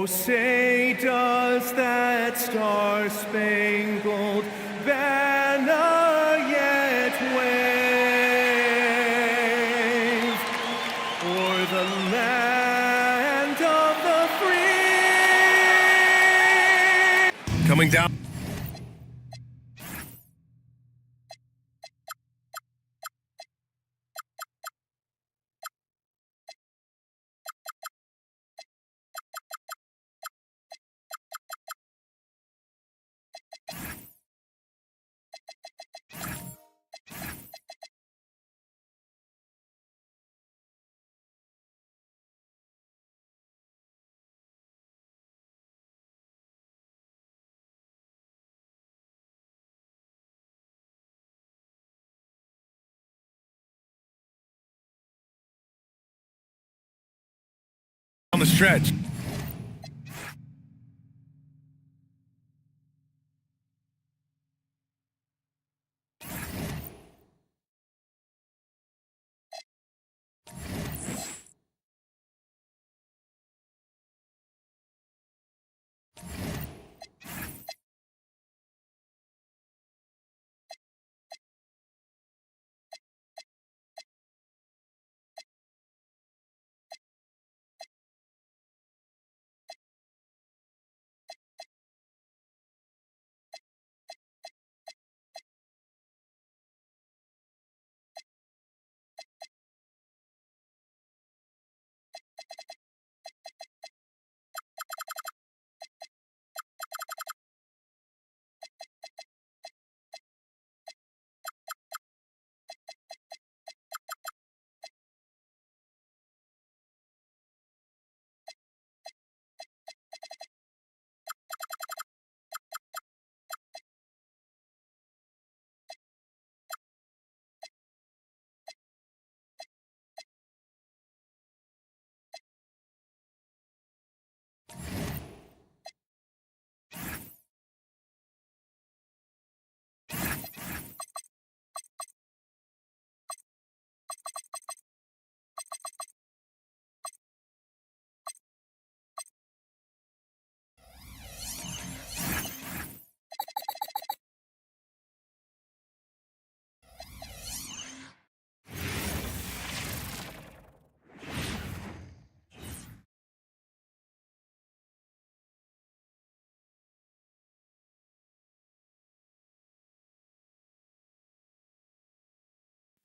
say does that star-spangled banner yet wave o'er the land of the free? Coming down. On the stretch.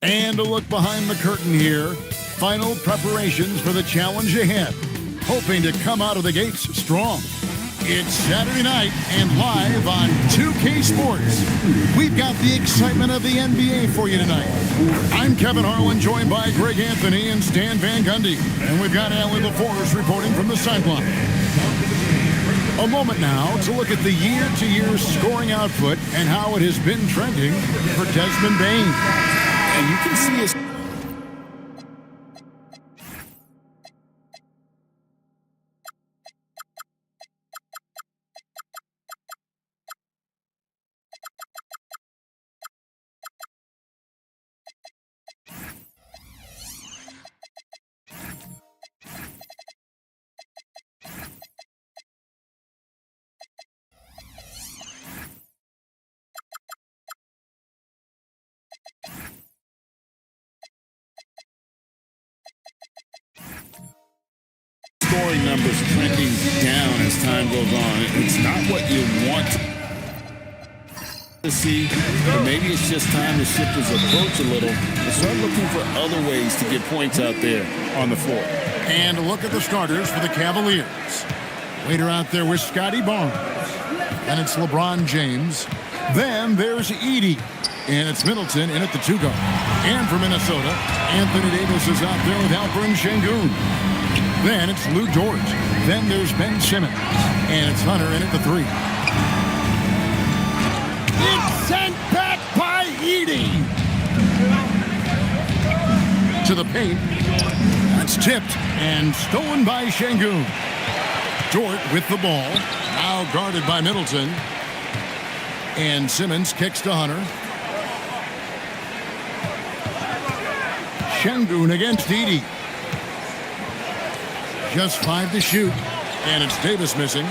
And a look behind the curtain here. Final preparations for the challenge ahead. Hoping to come out of the gates strong. It's Saturday night and live on 2K Sports. We've got the excitement of the NBA for you tonight. I'm Kevin Harlan, joined by Greg Anthony and Stan Van Gundy. And we've got Allie LaForce reporting from the sideline. A moment now to look at the year-to-year scoring output and how it has been trending for Desmond Bane. And you can see his scoring numbers trending down as time goes on. It's not what you want to see, but maybe it's just time to shift his approach a little and start looking for other ways to get points out there on the floor. And a look at the starters for the Cavaliers. Waiter out there with Scotty Barnes. And it's LeBron James. Then there's Edey. And it's Middleton in at the 2-guard. And for Minnesota, Anthony Davis is out there with Alperen Şengün. Then it's Lou Dort. Then there's Ben Simmons. And it's Hunter in at the 3. It's sent back by Edey. To the paint. That's tipped and stolen by Şengün. Dort with the ball. Now guarded by Middleton. And Simmons kicks to Hunter. Şengün against Edey. Just 5 to shoot. And it's Davis missing.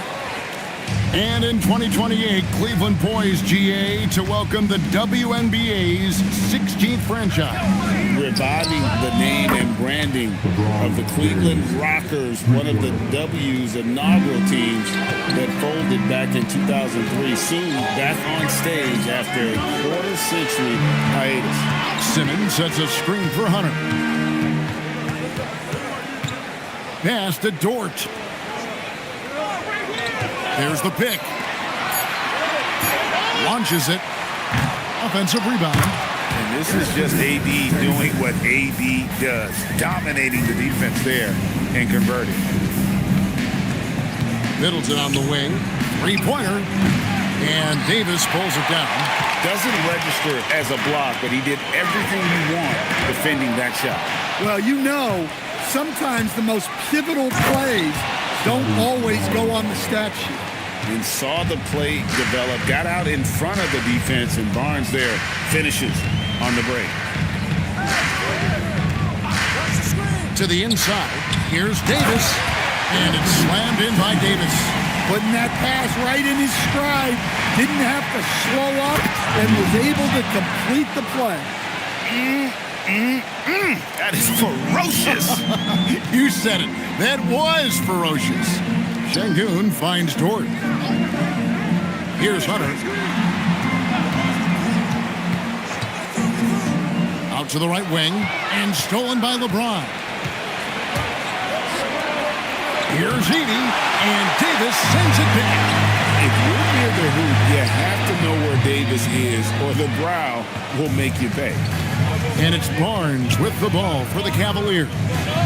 And in 2028, Cleveland poised, GA, to welcome the WNBA's 16th franchise. Reviving the name and branding of the Cleveland Rockers, one of the W's inaugural teams that folded back in 2003. Soon back on stage after a quarter-century hiatus. Simmons sets a screen for Hunter. Pass to Dort. There's the pick. Launches it. Offensive rebound. And this is just AD doing what AD does. Dominating the defense there and converting. Middleton on the wing. Three-pointer. And Davis pulls it down. Doesn't register as a block, but he did everything you want defending that shot. Well, you know, sometimes the most pivotal plays don't always go on the stat sheet. And saw the play develop, got out in front of the defense, and Barnes there finishes on the break. To the inside. Here's Davis. And it's slammed in by Davis. Putting that pass right in his stride. Didn't have to slow up and was able to complete the play. That is ferocious. You said it. That was ferocious. Şengün finds Dort. Here's Hunter. Out to the right wing. And stolen by LeBron. Here's Edey. And Davis sends it back. If you're near the hoop, you have to know where Davis is, or the brow will make you pay. And it's Barnes with the ball for the Cavaliers.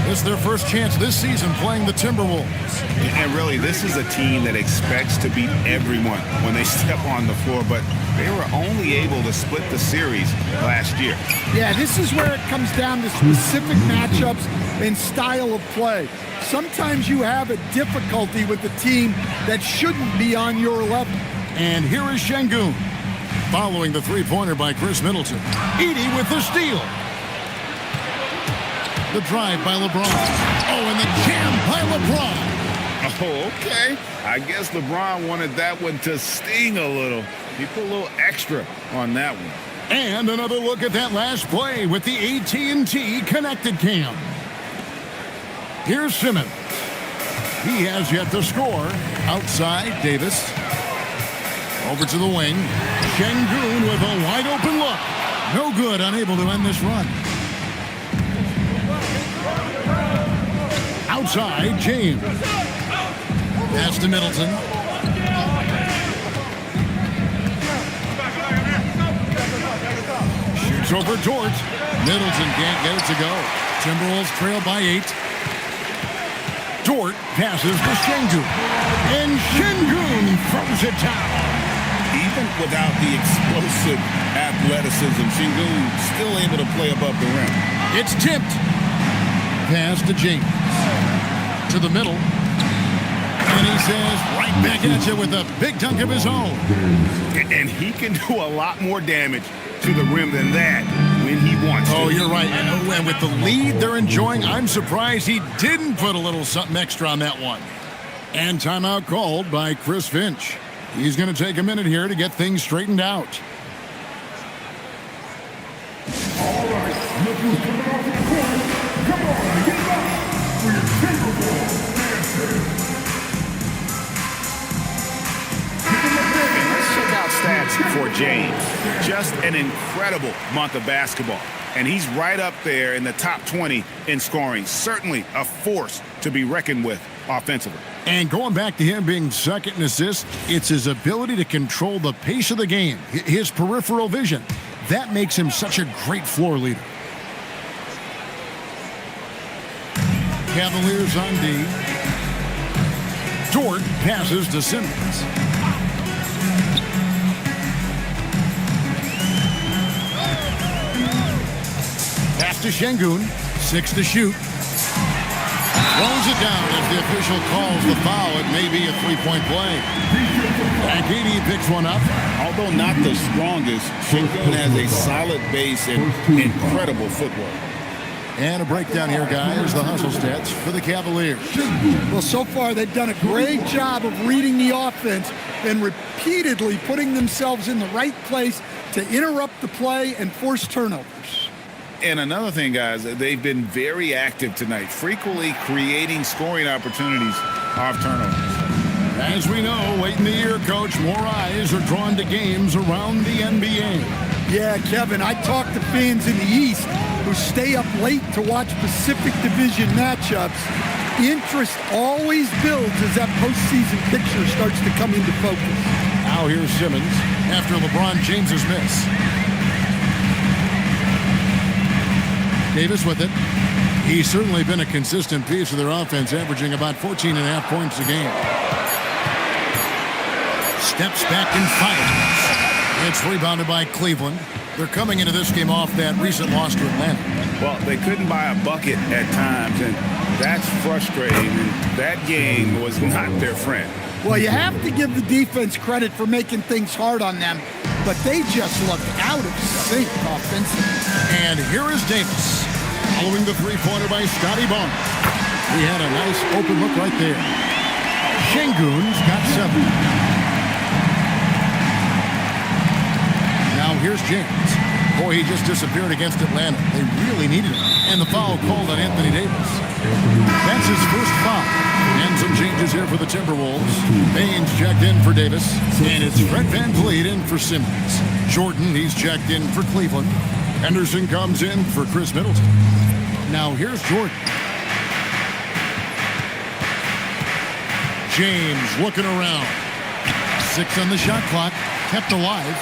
It's their first chance this season playing the Timberwolves. And really, this is a team that expects to beat everyone when they step on the floor, but they were only able to split the series last year. Yeah, this is where it comes down to specific matchups and style of play. Sometimes you have a difficulty with the team that shouldn't be on your level. And here is Şengün, following the three-pointer by Chris Middleton. Edey with the steal. The drive by LeBron. Oh, and the jam by LeBron. Oh, okay. I guess LeBron wanted that one to sting a little. He put a little extra on that one. And another look at that last play with the AT&T connected cam. Here's Simmons. He has yet to score. Outside, Davis. Over to the wing. Şengün with a wide open look. No good, unable to end this run. Outside, James. Pass to Middleton. Shoots over Dort. Middleton can't get it to go. Timberwolves trail by 8. Dort passes to Şengün. And Şengün throws it down. Even without the explosive athleticism, Şengün still able to play above the rim. It's tipped. Pass to James. To the middle. And he says right back at you with a big dunk of his own. And he can do a lot more damage to the rim than that when he wants to. Oh, you're right. And with the lead they're enjoying, I'm surprised he didn't put a little something extra on that one. And timeout called by Chris Finch. He's going to take a minute here to get things straightened out. All right, looking coming off the court. Come on, get up for your Timberwolves answer. Let's check out stats for James. Just an incredible month of basketball. And he's right up there in the top 20 in scoring. Certainly a force to be reckoned with offensively. And going back to him being second in assists, it's his ability to control the pace of the game, his peripheral vision. That makes him such a great floor leader. Cavaliers on D. Dort passes to Simmons. Pass to Şengün. 6 to shoot. Throws it down as the official calls the foul. It may be a three-point play. And Edey picks one up. Although not the strongest, Şengün has a solid base and incredible footwork. And a breakdown here, guys. The hustle stats for the Cavaliers. Well, so far they've done a great job of reading the offense and repeatedly putting themselves in the right place to interrupt the play and force turnovers. And another thing, guys, they've been very active tonight, frequently creating scoring opportunities off turnovers. As we know, late in the year, Coach, more eyes are drawn to games around the NBA. Yeah, Kevin, I talk to fans in the East who stay up late to watch Pacific Division matchups. Interest always builds as that postseason picture starts to come into focus. Now here's Simmons after LeBron James's miss. Davis with it. He's certainly been a consistent piece of their offense, averaging about 14.5 points a game. Steps back and fires. It's rebounded by Cleveland. They're coming into this game off that recent loss to Atlanta. Well, they couldn't buy a bucket at times, and that's frustrating. And that game was not their friend. Well, you have to give the defense credit for making things hard on them, but they just looked out of sync offensively. And here is Davis, following the three-pointer by Scotty Barnes. He had a nice open look right there. Şengün's got 7. Now here's James. Boy, he just disappeared against Atlanta. They really needed him. And the foul called on Anthony Davis. That's his first foul. And some changes here for the Timberwolves. Baines checked in for Davis. And it's Fred VanVleet in for Simmons. Jordan, he's checked in for Cleveland. Henderson comes in for Chris Middleton. Now here's Jordan. James looking around. 6 on the shot clock. Kept alive.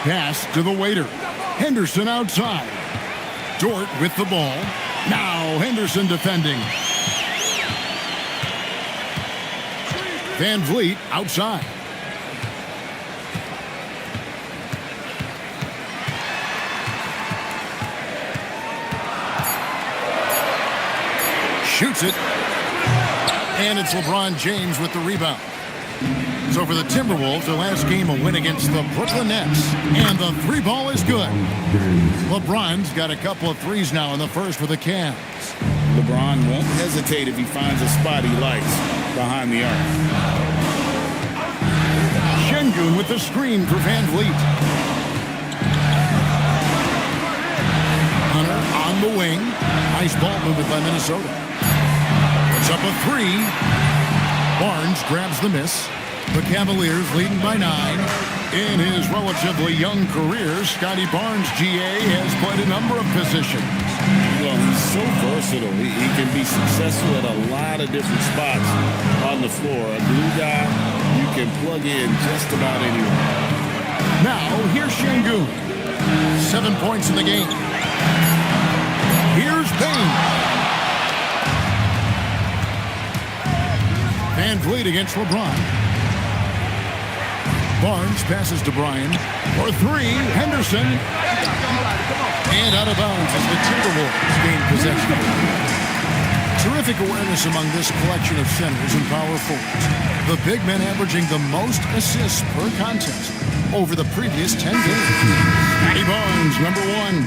Pass to the waiter. Henderson outside. Dort with the ball. Now Henderson defending. VanVleet outside. Shoots it. And it's LeBron James with the rebound. So for the Timberwolves, their last game, a win against the Brooklyn Nets. And the three ball is good. LeBron's got a couple of threes now in the first for the Cavs. LeBron won't hesitate if he finds a spot he likes behind the arc. Şengün with the screen for VanVleet. Hunter on the wing. Nice ball movement by Minnesota. Puts up a 3. Barnes grabs the miss. The Cavaliers leading by 9. In his relatively young career, Scotty Barnes, GA, has played a number of positions. Well, he's so versatile. He can be successful at a lot of different spots on the floor. A glue guy you can plug in just about anywhere. Now, here's Şengün. 7 points in the game. Here's Baines. VanVleet against LeBron. Barnes passes to Bryan. For 3, Henderson. And out of bounds as the Timberwolves gain possession. Terrific awareness among this collection of centers and power forwards. The big men averaging the most assists per contest over the previous 10 games. Scotty Barnes, number 1.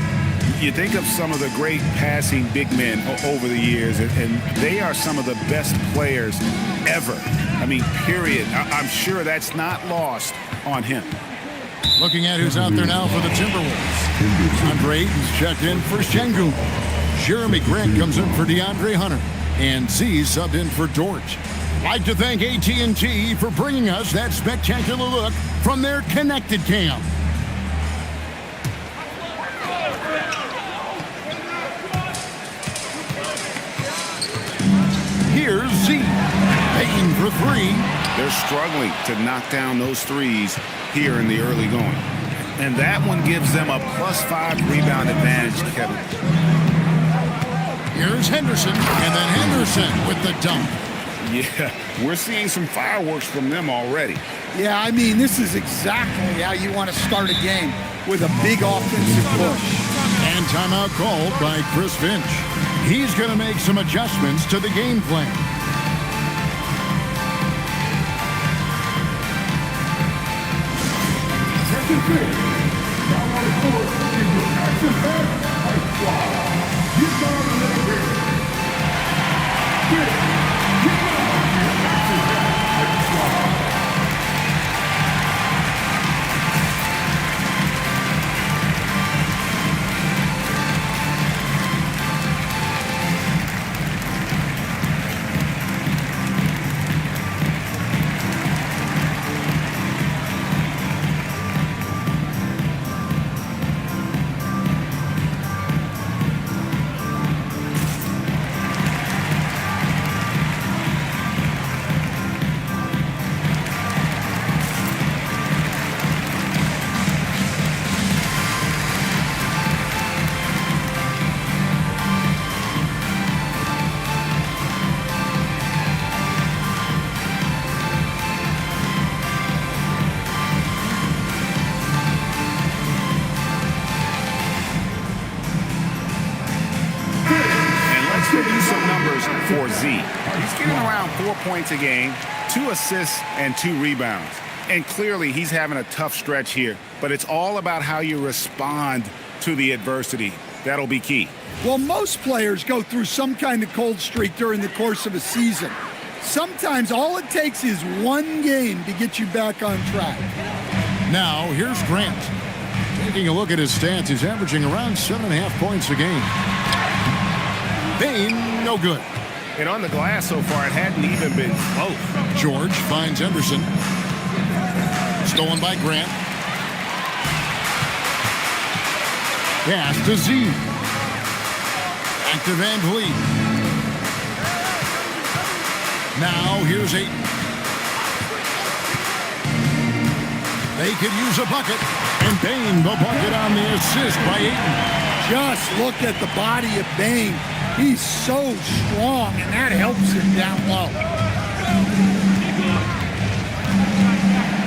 You think of some of the great passing big men over the years, and they are some of the best players ever. I mean, period. I'm sure that's not lost on him. Looking at who's out there now for the Timberwolves. Andre Ayton's checked in for Şengün. Jeremy Grant comes in for DeAndre Hunter. And Z subbed in for Dort. Like to thank AT&T for bringing us that spectacular look from their connected cam. Here's Z. Payton for 3. They're struggling to knock down those threes here in the early going. And that one gives them a +5 rebound advantage, Kevin. Here's Henderson, and then Henderson with the dunk. Yeah, we're seeing some fireworks from them already. Yeah, I mean, this is exactly how you want to start a game, with a big offensive push. And timeout called by Chris Finch. He's going to make some adjustments to the game plan. Second thing. Now on the court, in your action back. Wow. He's got for Z. He's getting around 4 points a game, 2 assists, and 2 rebounds. And clearly, he's having a tough stretch here. But it's all about how you respond to the adversity. That'll be key. Well, most players go through some kind of cold streak during the course of a season. Sometimes all it takes is one game to get you back on track. Now, here's Grant. Taking a look at his stats, he's averaging around 7.5 points a game. Bain, no good. And on the glass so far, it hadn't even been close. George finds Henderson. Stolen by Grant. Pass to Z. Back to Van Vliet. Now here's Ayton. They could use a bucket. And Bain, the bucket on the assist by Ayton. Just look at the body of Bain. He's so strong, and that helps him down low.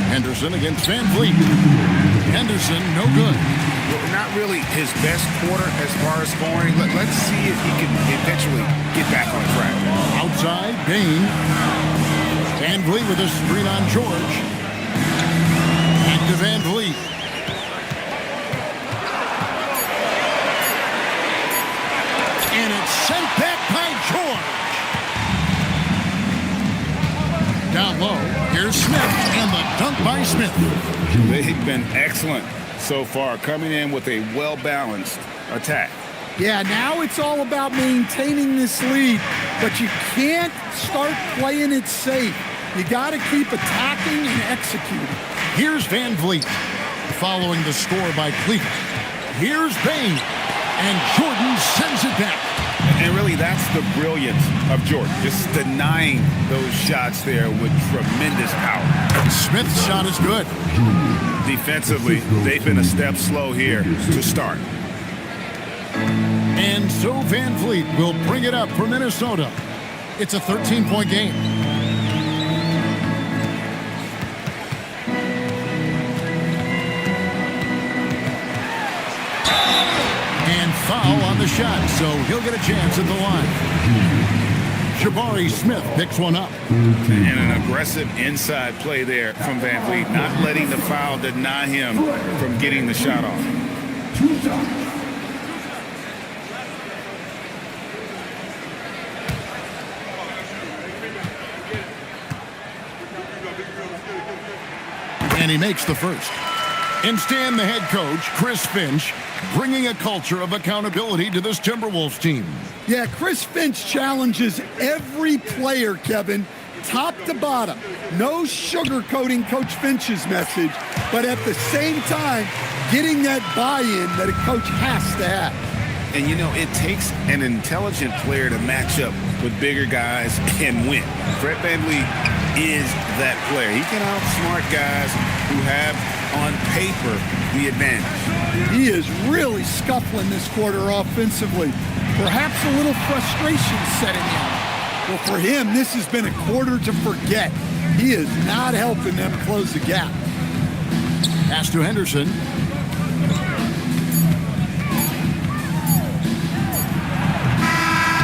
Henderson against Van Vliet. Henderson, no good. Well, not really his best quarter as far as scoring. Let's see if he can eventually get back on track. Outside, Bain. Van Vliet with a screen on George. Back to Van Vliet. And it's sent back by George. Down low, here's Smith, and the dunk by Smith. They've been excellent so far, coming in with a well-balanced attack. Yeah, now it's all about maintaining this lead, but you can't start playing it safe. You got to keep attacking and executing. Here's Van Vliet, following the score by Cleveland. Here's Bain, and Jordan sends it back. And really, that's the brilliance of Jordan, just denying those shots there with tremendous power. Smith's shot is good. Defensively, they've been a step slow here to start. And so Van Vliet will bring it up for Minnesota. It's a 13-point game. And foul on the shot, so he'll get a chance at the line. Jabari Smith picks one up. And an aggressive inside play there from Van Vliet, not letting the foul deny him from getting the shot off. And he makes the first. And Stan, the head coach, Chris Finch, bringing a culture of accountability to this Timberwolves team. Yeah, Chris Finch challenges every player, Kevin, top to bottom. No sugarcoating Coach Finch's message, but at the same time, getting that buy-in that a coach has to have. And, you know, it takes an intelligent player to match up with bigger guys and win. Fred VanVleet is that player. He can outsmart guys who have, on paper, the advantage. He is really scuffling this quarter offensively. Perhaps a little frustration setting in. Well, for him, this has been a quarter to forget. He is not helping them close the gap. Pass to Henderson.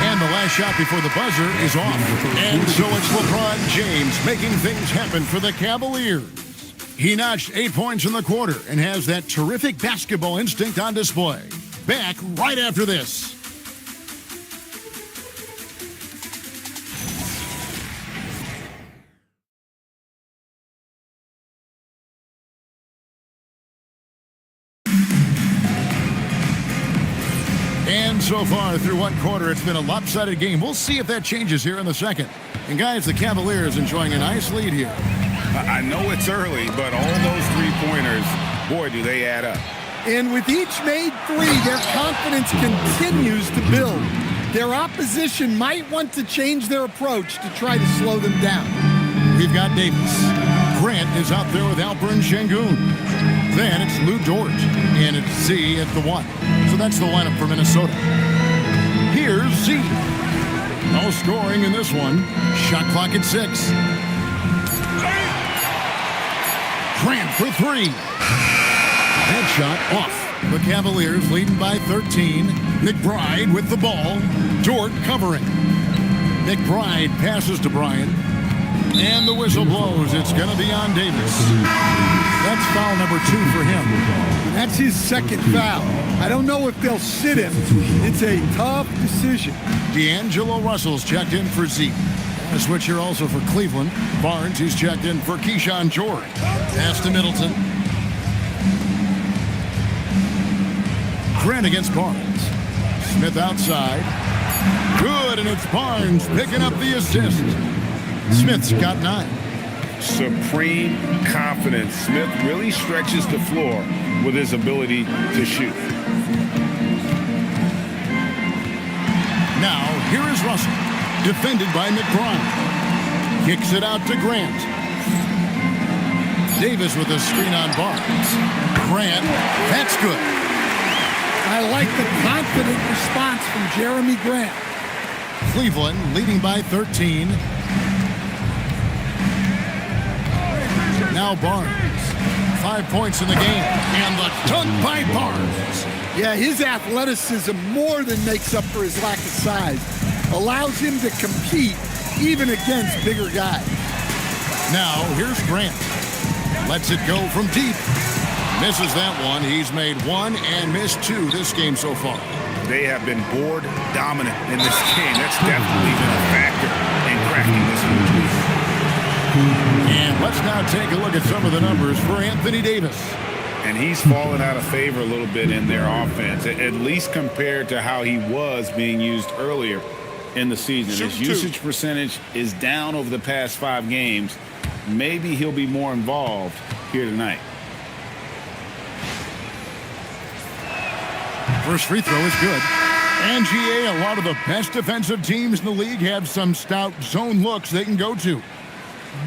And the last shot before the buzzer is off. And so it's LeBron James making things happen for the Cavaliers. He notched 8 points in the quarter and has that terrific basketball instinct on display. Back right after this. And so far through one quarter, it's been a lopsided game. We'll see if that changes here in the second. And guys, the Cavaliers enjoying a nice lead here. I know it's early, but all those three-pointers, boy, do they add up. And with each made three, their confidence continues to build. Their opposition might want to change their approach to try to slow them down. We've got Davis. Grant is out there with Alperen Şengün. Then it's Lou Dort, and it's Z at the 1. So that's the lineup for Minnesota. Here's Z. No scoring in this one. Shot clock at 6. Grant for 3. That shot off. The Cavaliers leading by 13. McBride with the ball. Dort covering. McBride passes to Bryant. And the whistle blows. It's going to be on Davis. That's foul number 2 for him. That's his second foul. I don't know if they'll sit him. It's a tough decision. D'Angelo Russell's checked in for Zeke. A switch here also for Cleveland. Barnes, who's checked in for Keyshawn George. Pass to Middleton. Grant against Barnes. Smith outside. Good, and it's Barnes picking up the assist. Smith's got 9. Supreme confidence. Smith really stretches the floor with his ability to shoot. Now, here is Russell, defended by McBride. Kicks it out to Grant. Davis with a screen on Barnes. Grant, that's good. I like the confident response from Jeremy Grant. Cleveland leading by 13. Now Barnes. 5 points in the game. And the dunk by Barnes. Yeah, his athleticism more than makes up for his lack of size. Allows him to compete even against bigger guys. Now here's Grant. Lets it go from deep. Misses that one. He's made 1 and missed 2 this game so far. They have been board dominant in this game. That's definitely been a factor in cracking this one. And let's now take a look at some of the numbers for Anthony Davis. And he's fallen out of favor a little bit in their offense, at least compared to how he was being used earlier in the season. His usage percentage is down over the past 5 games. Maybe he'll be more involved here tonight. First free throw is good. And GA, a lot of the best defensive teams in the league have some stout zone looks they can go to.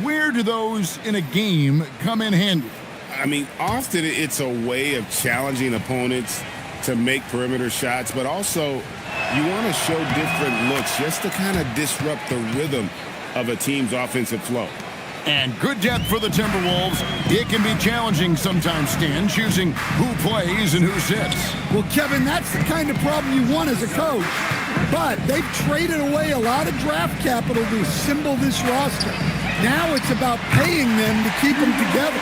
Where do those in a game come in handy? I mean, often it's a way of challenging opponents to make perimeter shots, but also you want to show different looks just to kind of disrupt the rhythm of a team's offensive flow. And good depth for the Timberwolves. It can be challenging sometimes, Stan, choosing who plays and who sits. Well, Kevin, that's the kind of problem you want as a coach. But they've traded away a lot of draft capital to assemble this roster. Now it's about paying them to keep them together.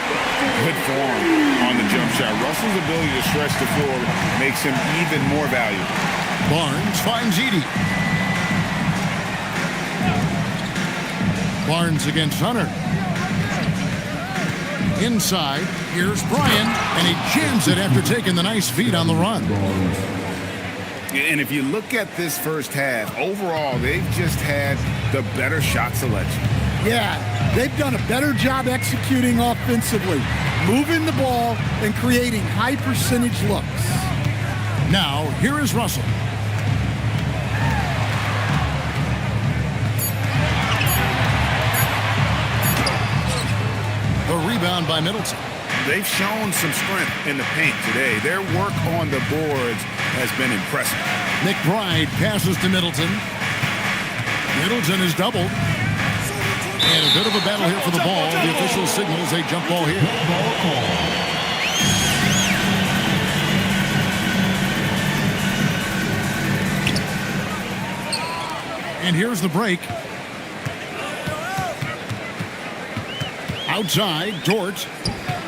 Good form on the jump shot. Russell's ability to stretch the floor makes him even more valuable. Barnes finds Edey. Barnes against Hunter. Inside, here's Bryan, and he jams it after taking the nice feed on the run. And if you look at this first half, overall, they've just had the better shot selection. Yeah, they've done a better job executing offensively, moving the ball and creating high percentage looks. Now, here is Russell. The rebound by Middleton. They've shown some strength in the paint today. Their work on the boards has been impressive. McBride passes to Middleton. Middleton is doubled. And a bit of a battle here for the ball. The official signals a jump ball here. And here's the break. Outside, Dort.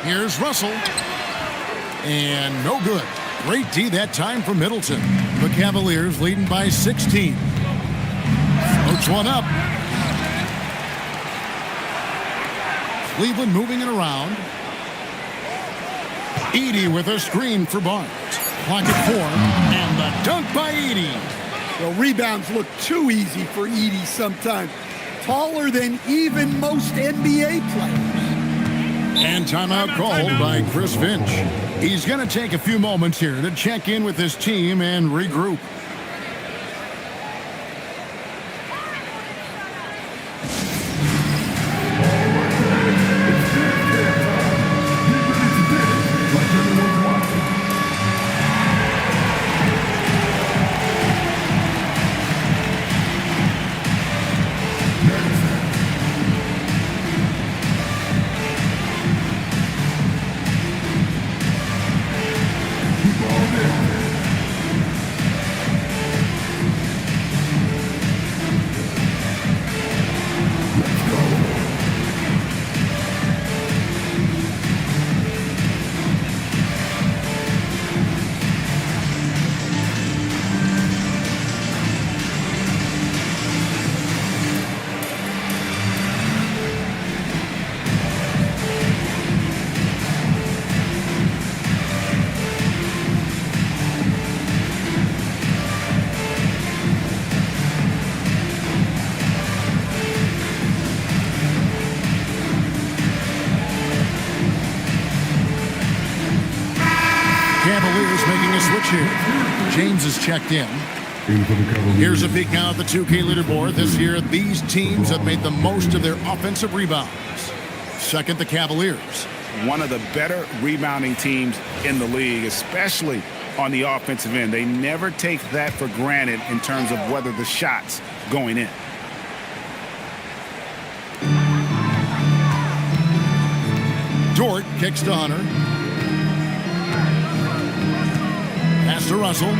Here's Russell. And no good. Great D that time for Middleton. The Cavaliers leading by 16. Floats one up. Cleveland moving it around. Edey with a screen for Barnes. Clock at 4. And the dunk by Edey. Well, rebounds look too easy for Edey sometimes. Taller than even most NBA players. And timeout called by Chris Finch. He's going to take a few moments here to check in with his team and regroup. Cavaliers making a switch here. James is checked in. Here's a peek now at the 2K leaderboard. This year, these teams have made the most of their offensive rebounds. Second, the Cavaliers. One of the better rebounding teams in the league, especially on the offensive end. They never take that for granted in terms of whether the shot's going in. Dort kicks to Hunter. Pass to Russell.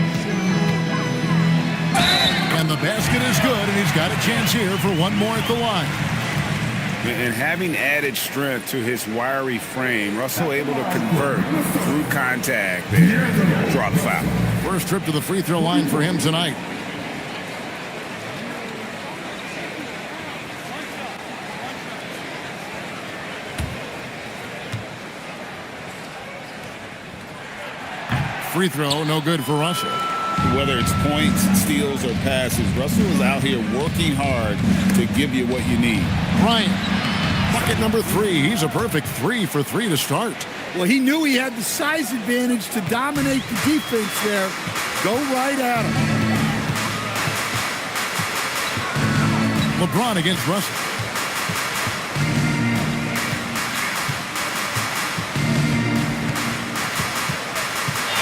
And the basket is good, and he's got a chance here for one more at the line. And having added strength to his wiry frame, Russell able to convert through contact and draw the foul. First trip to the free throw line for him tonight. Free throw, no good for Russell. Whether it's points, steals, or passes, Russell is out here working hard to give you what you need. Bryant, bucket number 3. He's a perfect 3 for 3 to start. Well, he knew he had the size advantage to dominate the defense there. Go right at him. LeBron against Russell.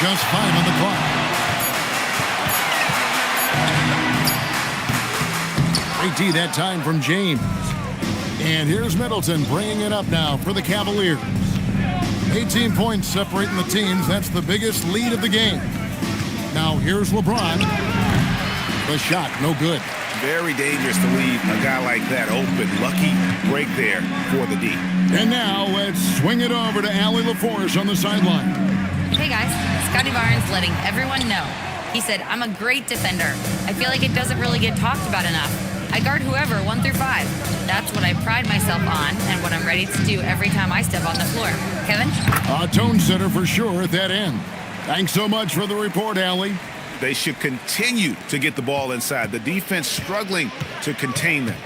Just 5 on the clock. AT that time from James. And here's Middleton bringing it up now for the Cavaliers. 18 points separating the teams. That's the biggest lead of the game. Now here's LeBron. The shot, no good. Very dangerous to leave a guy like that open. Lucky break there for the D. And now let's swing it over to Allie LaForce on the sideline. Hey guys, Scotty Barnes letting everyone know. He said, I'm a great defender. I feel like it doesn't really get talked about enough. I guard whoever, 1 through 5. That's what I pride myself on and what I'm ready to do every time I step on the floor. Kevin? A tone setter for sure at that end. Thanks so much for the report, Allie. They should continue to get the ball inside. The defense struggling to contain them.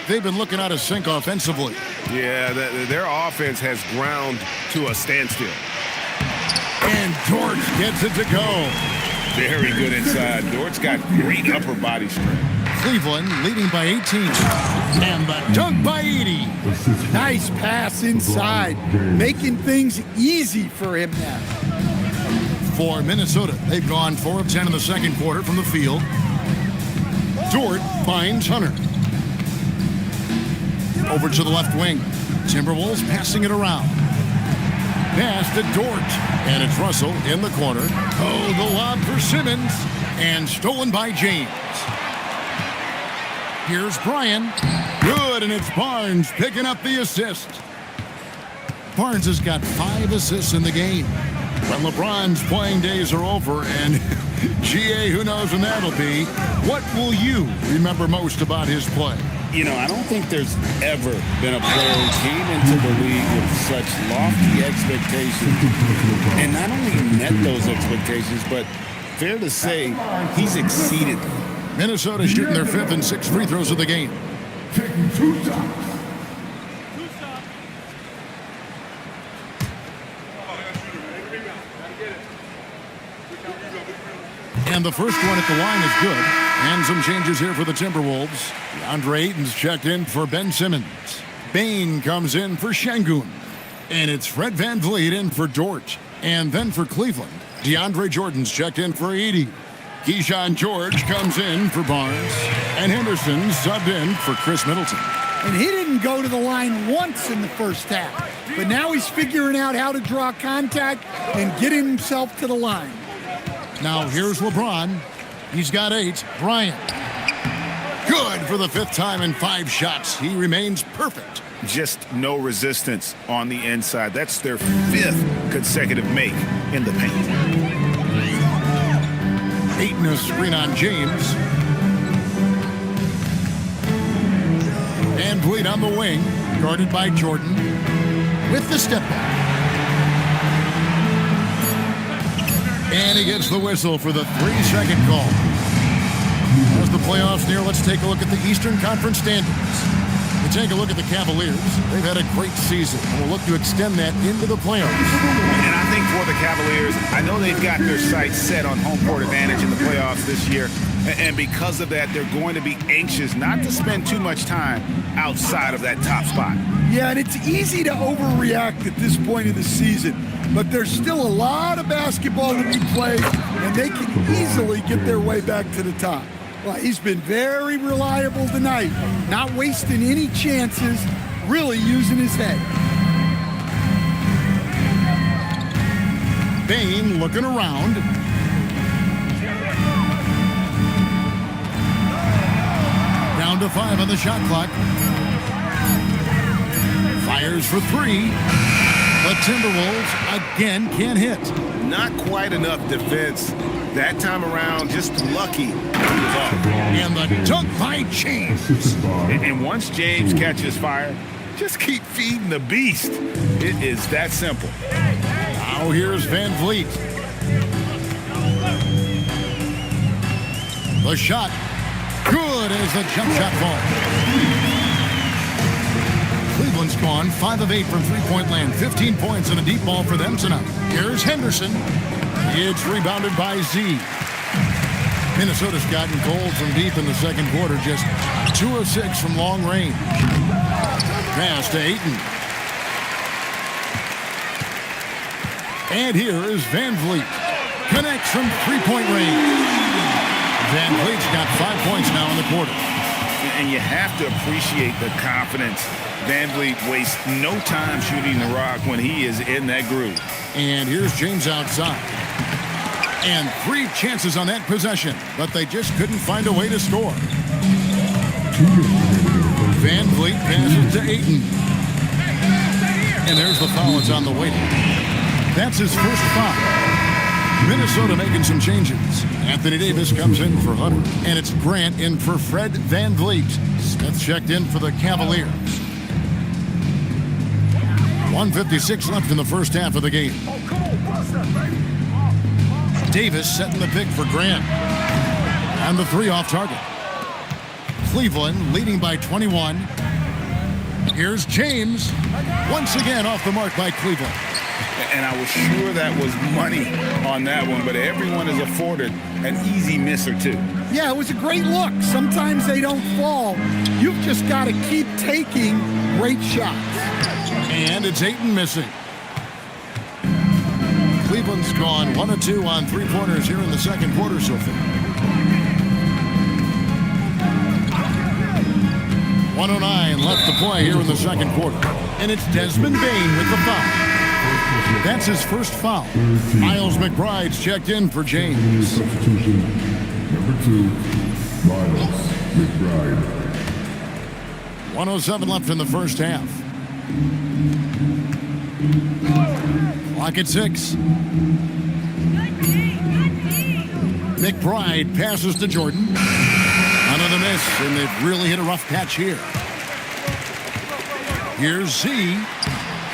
They've been looking out of sync offensively. Yeah, their offense has ground to a standstill. And Dort gets it to go. Very good inside. Dort's got great upper body strength. Cleveland leading by 18. And the dunk by 80. Nice pass inside, making things easy for him now. For Minnesota, they've gone 4 of 10 in the second quarter from the field. Dort finds Hunter. Over to the left wing. Timberwolves passing it around. Pass to Dort. And it's Russell in the corner. Oh, the lob for Simmons. And stolen by James. Here's Bryan. Good, and it's Barnes picking up the assist. Barnes has got 5 assists in the game. When LeBron's playing days are over, and GA, who knows when that'll be, what will you remember most about his play? You know, I don't think there's ever been a player who came into the league with such lofty expectations and not only met those expectations, but fair to say, he's exceeded them. Minnesota shooting their 5th and 6th free throws of the game. Taking 2 shots. And the first one at the line is good. And some changes here for the Timberwolves. DeAndre Ayton's checked in for Ben Simmons. Bane comes in for Şengün. And it's Fred VanVleet in for Dort. And then for Cleveland, DeAndre Jordan's checked in for Edey. Keyshawn George comes in for Barnes. And Henderson subbed in for Chris Middleton. And he didn't go to the line once in the first half. But now he's figuring out how to draw contact and get himself to the line. Now here's LeBron. He's got 8. Bryant. Good for the 5th time in 5 shots. He remains perfect. Just no resistance on the inside. That's their 5th consecutive make in the paint. Ayton a screen on James. And VanVleet on the wing, guarded by Jordan with the step back. And he gets the whistle for the 3-second call. As the playoffs near, let's take a look at the Eastern Conference standings. The take a look at the Cavaliers. They've had a great season and will look to extend that into the playoffs. And I think for the Cavaliers, I know they've got their sights set on home court advantage in the playoffs this year. And because of that, they're going to be anxious not to spend too much time outside of that top spot. Yeah, and it's easy to overreact at this point of the season, but there's still a lot of basketball to be played, and they can easily get their way back to the top. Well, he's been very reliable tonight, not wasting any chances, really using his head. Bain looking around. Down to 5 on the shot clock. Fires for 3. The Timberwolves again can't hit. Not quite enough defense. That time around, just lucky. And the dunk by James. And once James catches fire, just keep feeding the beast. It is that simple. Now here's Van Vliet. The shot. Good as the jump shot falls. Cleveland's gone 5 of 8 from three-point land. 15 points and a deep ball for them tonight. Here's Henderson. It's rebounded by Z. Minnesota's gotten cold from deep in the second quarter. Just 2 of 6 from long range. Pass to Ayton. And here is Van Vliet. Connects from three-point range. Van Vliet's got 5 points now in the quarter. And you have to appreciate the confidence. Van Vliet wastes no time shooting the rock when he is in that groove. And here's James outside. And 3 chances on that possession, but they just couldn't find a way to score. Van Vliet passes to Ayton. And there's the foul. It's on the way. That's his first foul. Minnesota making some changes. Anthony Davis comes in for Hunter. And it's Grant in for Fred Van Vliet. Smith checked in for the Cavaliers. 1:56 left in the first half of the game. Davis setting the pick for Grant. And the 3 off target. Cleveland leading by 21. Here's James. Once again off the mark by Cleveland. And I was sure that was money on that one, but everyone is afforded an easy miss or 2. Yeah, it was a great look. Sometimes they don't fall. You've just got to keep taking great shots. And it's Ayton missing. Cleveland's gone 1 of 2 on 3-pointers here in the second quarter so far. 1:09 left to play here in the second quarter. And it's Desmond Bain with the foul. That's his first foul. Miles McBride's checked in for James. Substitution number 2, Miles McBride. 1:07 left in the first half. Clock at 6. McBride passes to Jordan. Another miss, and they've really hit a rough patch here. Here's Z.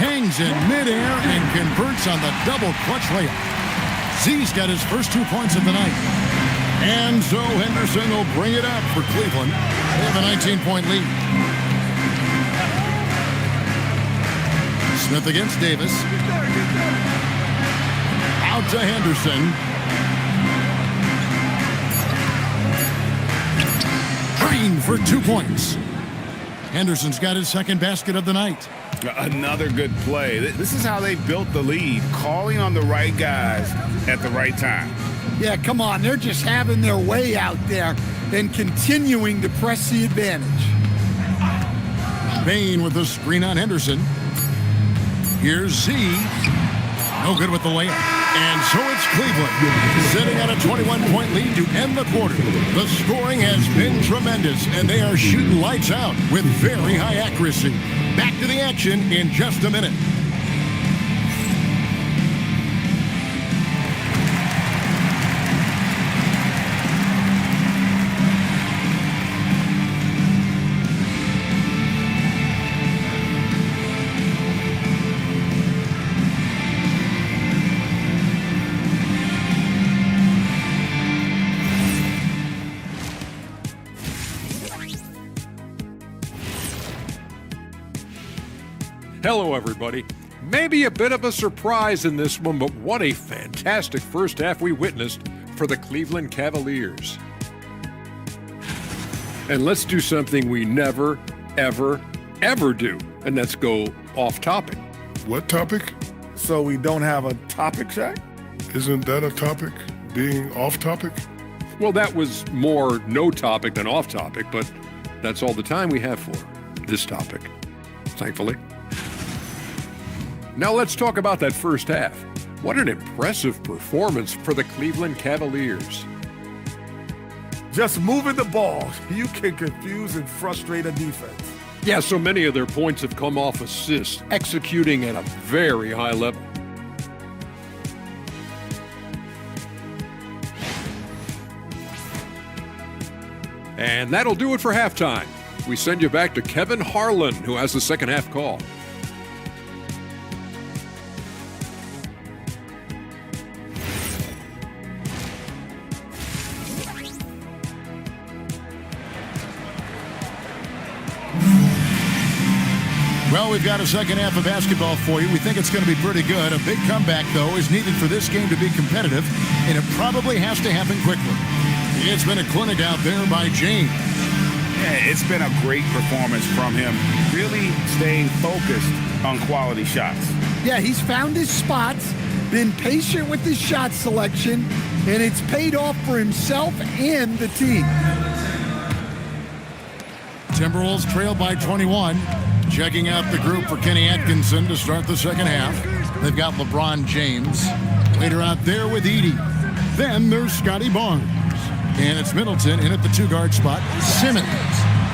Hangs in midair and converts on the double clutch layup. Z's got his first 2 points of the night. And so Henderson will bring it up for Cleveland. They have a 19-point lead. Smith against Davis. Out to Henderson. Green for 2 points. Henderson's got his second basket of the night. Another good play. This is how they built the lead, calling on the right guys at the right time. Yeah, come on. They're just having their way out there and continuing to press the advantage. Bain with the screen on Henderson. Here's Z. No good with the layup. And so it's Cleveland sitting on a 21-point lead to end the quarter. The scoring has been tremendous, and they are shooting lights out with very high accuracy. Back to the action in just a minute. Hello, everybody. Maybe a bit of a surprise in this one, but what a fantastic first half we witnessed for the Cleveland Cavaliers. And let's do something we never, ever, ever do, and that's go off topic. What topic? So we don't have a topic, Shaq? Isn't that a topic? Being off topic? Well, that was more no topic than off topic, but that's all the time we have for this topic, thankfully. Now let's talk about that first half. What an impressive performance for the Cleveland Cavaliers. Just moving the ball, you can confuse and frustrate a defense. Yeah, so many of their points have come off assists, executing at a very high level. And that'll do it for halftime. We send you back to Kevin Harlan, who has the second half call. Well, we've got a second half of basketball for you. We think it's going to be pretty good. A big comeback, though, is needed for this game to be competitive, and it probably has to happen quickly. It's been a clinic out there by James. Yeah, it's been a great performance from him, really staying focused on quality shots. Yeah, he's found his spots, been patient with his shot selection, and it's paid off for himself and the team. Timberwolves trail by 21. Checking out the group for Kenny Atkinson to start the second half. They've got LeBron James. Later out there with Edie. Then there's Scotty Barnes. And it's Middleton in at the two-guard spot. Simmons.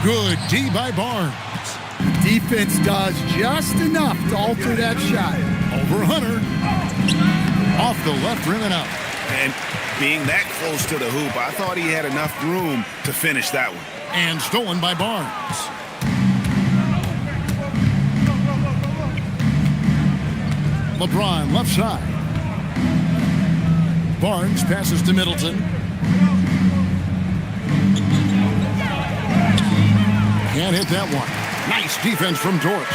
Good D by Barnes. Defense does just enough to alter that shot. Over Hunter. Off the left rim and out. And being that close to the hoop, I thought he had enough room to finish that one. And stolen by Barnes. LeBron left side. Barnes passes to Middleton. Can't hit that one. Nice defense from Dort.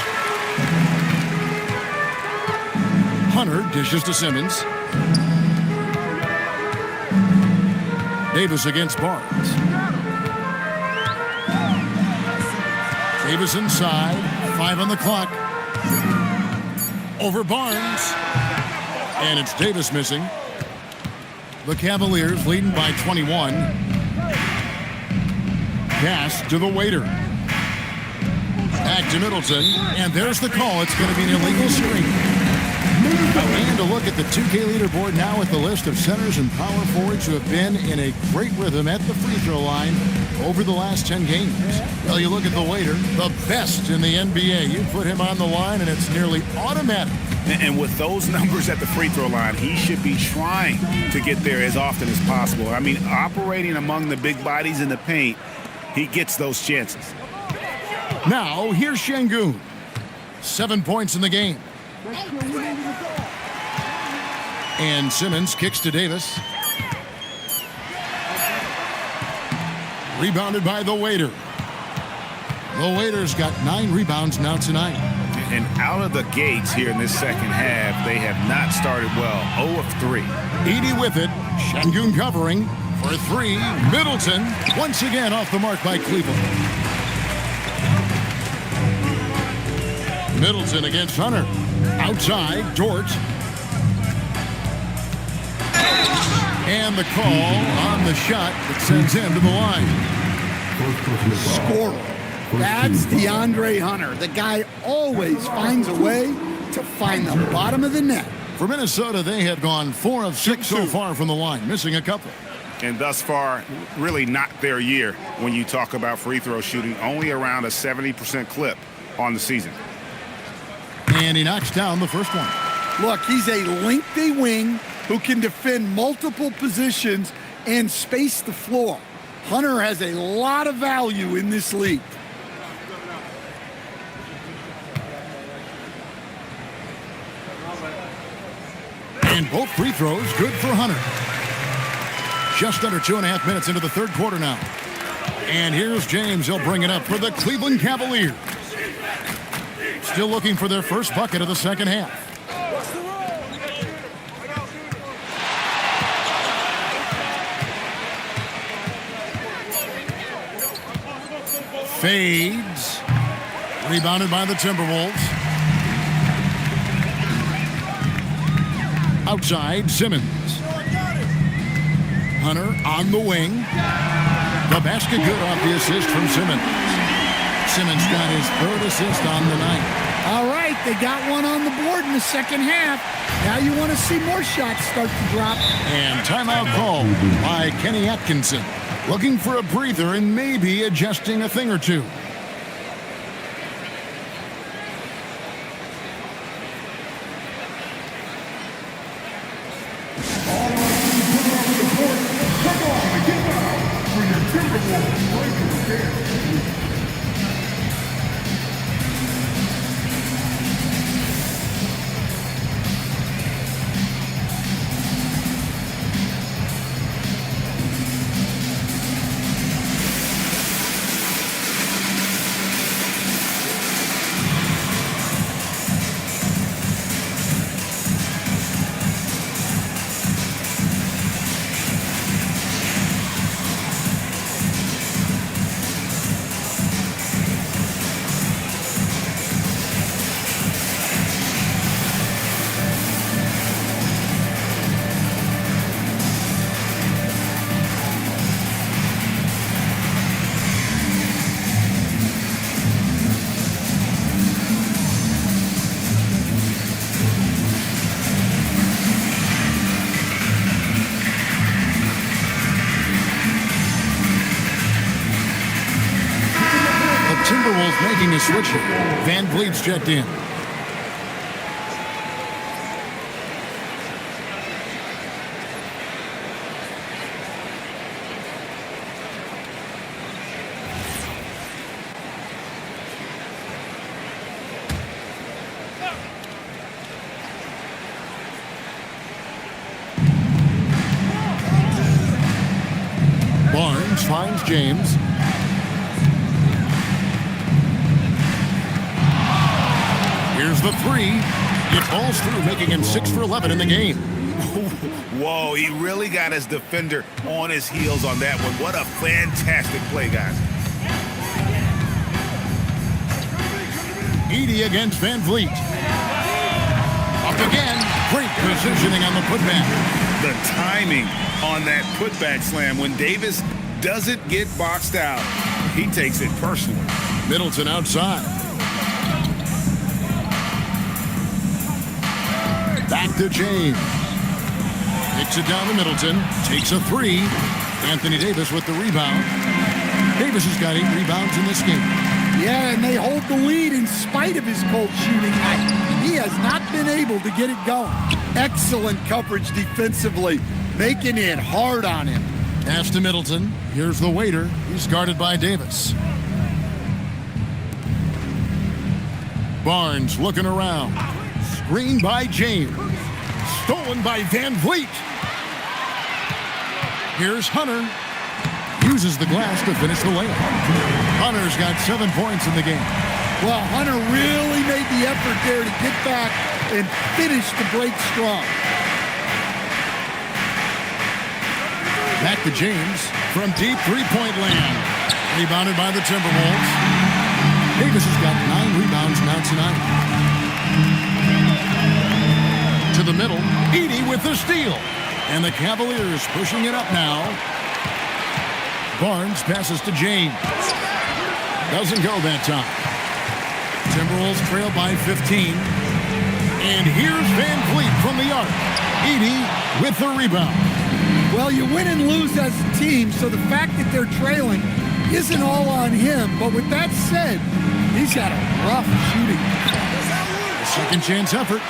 Hunter dishes to Simmons. Davis against Barnes. Davis inside. 5 on the clock. Over Barnes. And it's Davis missing. The Cavaliers leading by 21. Pass to the waiter. Back to Middleton. And there's the call. It's going to be an illegal screen. And a look at the 2K leaderboard now with the list of centers and power forwards who have been in a great rhythm at the free throw line over the last 10 games. Well, you look at the waiter, the best in the NBA. You put him on the line, and it's nearly automatic. And with those numbers at the free throw line, he should be trying to get there as often as possible. I mean, operating among the big bodies in the paint, he gets those chances. Now, here's Şengün. 7 points in the game. And Simmons kicks to Davis. Rebounded by the waiter. The waiter's got 9 rebounds now tonight. And out of the gates here in this second half, they have not started well. 0 of 3. Edie with it. Şengün covering for 3. Middleton once again off the mark by Cleveland. Middleton against Hunter. Outside, Dort. And the call on the shot that sends him to the line. Scorer. That's DeAndre Hunter. The guy always finds a way to find the bottom of the net. For Minnesota, they have gone 4 of 6 so far from the line, missing a couple. And thus far, really not their year when you talk about free throw shooting, only around a 70% clip on the season. And he knocks down the first one. Look, he's a lengthy wing who can defend multiple positions and space the floor. Hunter has a lot of value in this league. And both free throws good for Hunter. Just under 2.5 minutes into the third quarter now. And here's James. He'll bring it up for the Cleveland Cavaliers. Still looking for their first bucket of the second half. Fades. Rebounded by the Timberwolves. Outside, Simmons. Hunter on the wing. The basket good off the assist from Simmons. Simmons got his third assist on the night. All right, they got one on the board in the second half. Now you want to see more shots start to drop. And timeout called by Kenny Atkinson. Looking for a breather and maybe adjusting a thing or two. Timberwolves making a switch here. Van Vliet's checked in. Barnes finds James. Here's the three. It falls through, making him 6 for 11 in the game. Whoa, he really got his defender on his heels on that one. What a fantastic play, guys. Edey against Van Vliet. Up again. Great positioning on the putback. The timing on that putback slam. When Davis doesn't get boxed out, he takes it personally. Middleton outside. Back to James. Kicks it down to Middleton. Takes a three. Anthony Davis with the rebound. Davis has got 8 rebounds in this game. Yeah, and they hold the lead in spite of his cold shooting night. He has not been able to get it going. Excellent coverage defensively, making it hard on him. Pass to Middleton. Here's the waiter. He's guarded by Davis. Barnes looking around. Screen by James. Stolen by Van Vliet. Here's Hunter. Uses the glass to finish the layup. Hunter's got 7 points in the game. Well, Hunter really made the effort there to get back and finish the break strong. Back to James from deep three-point land. Rebounded by the Timberwolves. Davis has got 9 rebounds now tonight. To the middle, Edey with the steal. And the Cavaliers pushing it up now. Barnes passes to James. Doesn't go that time. Timberwolves trail by 15. And here's Van Vliet from the arc. Edey with the rebound. Well, you win and lose as a team, so the fact that they're trailing isn't all on him. But with that said, he's got a rough shooting. A second chance effort.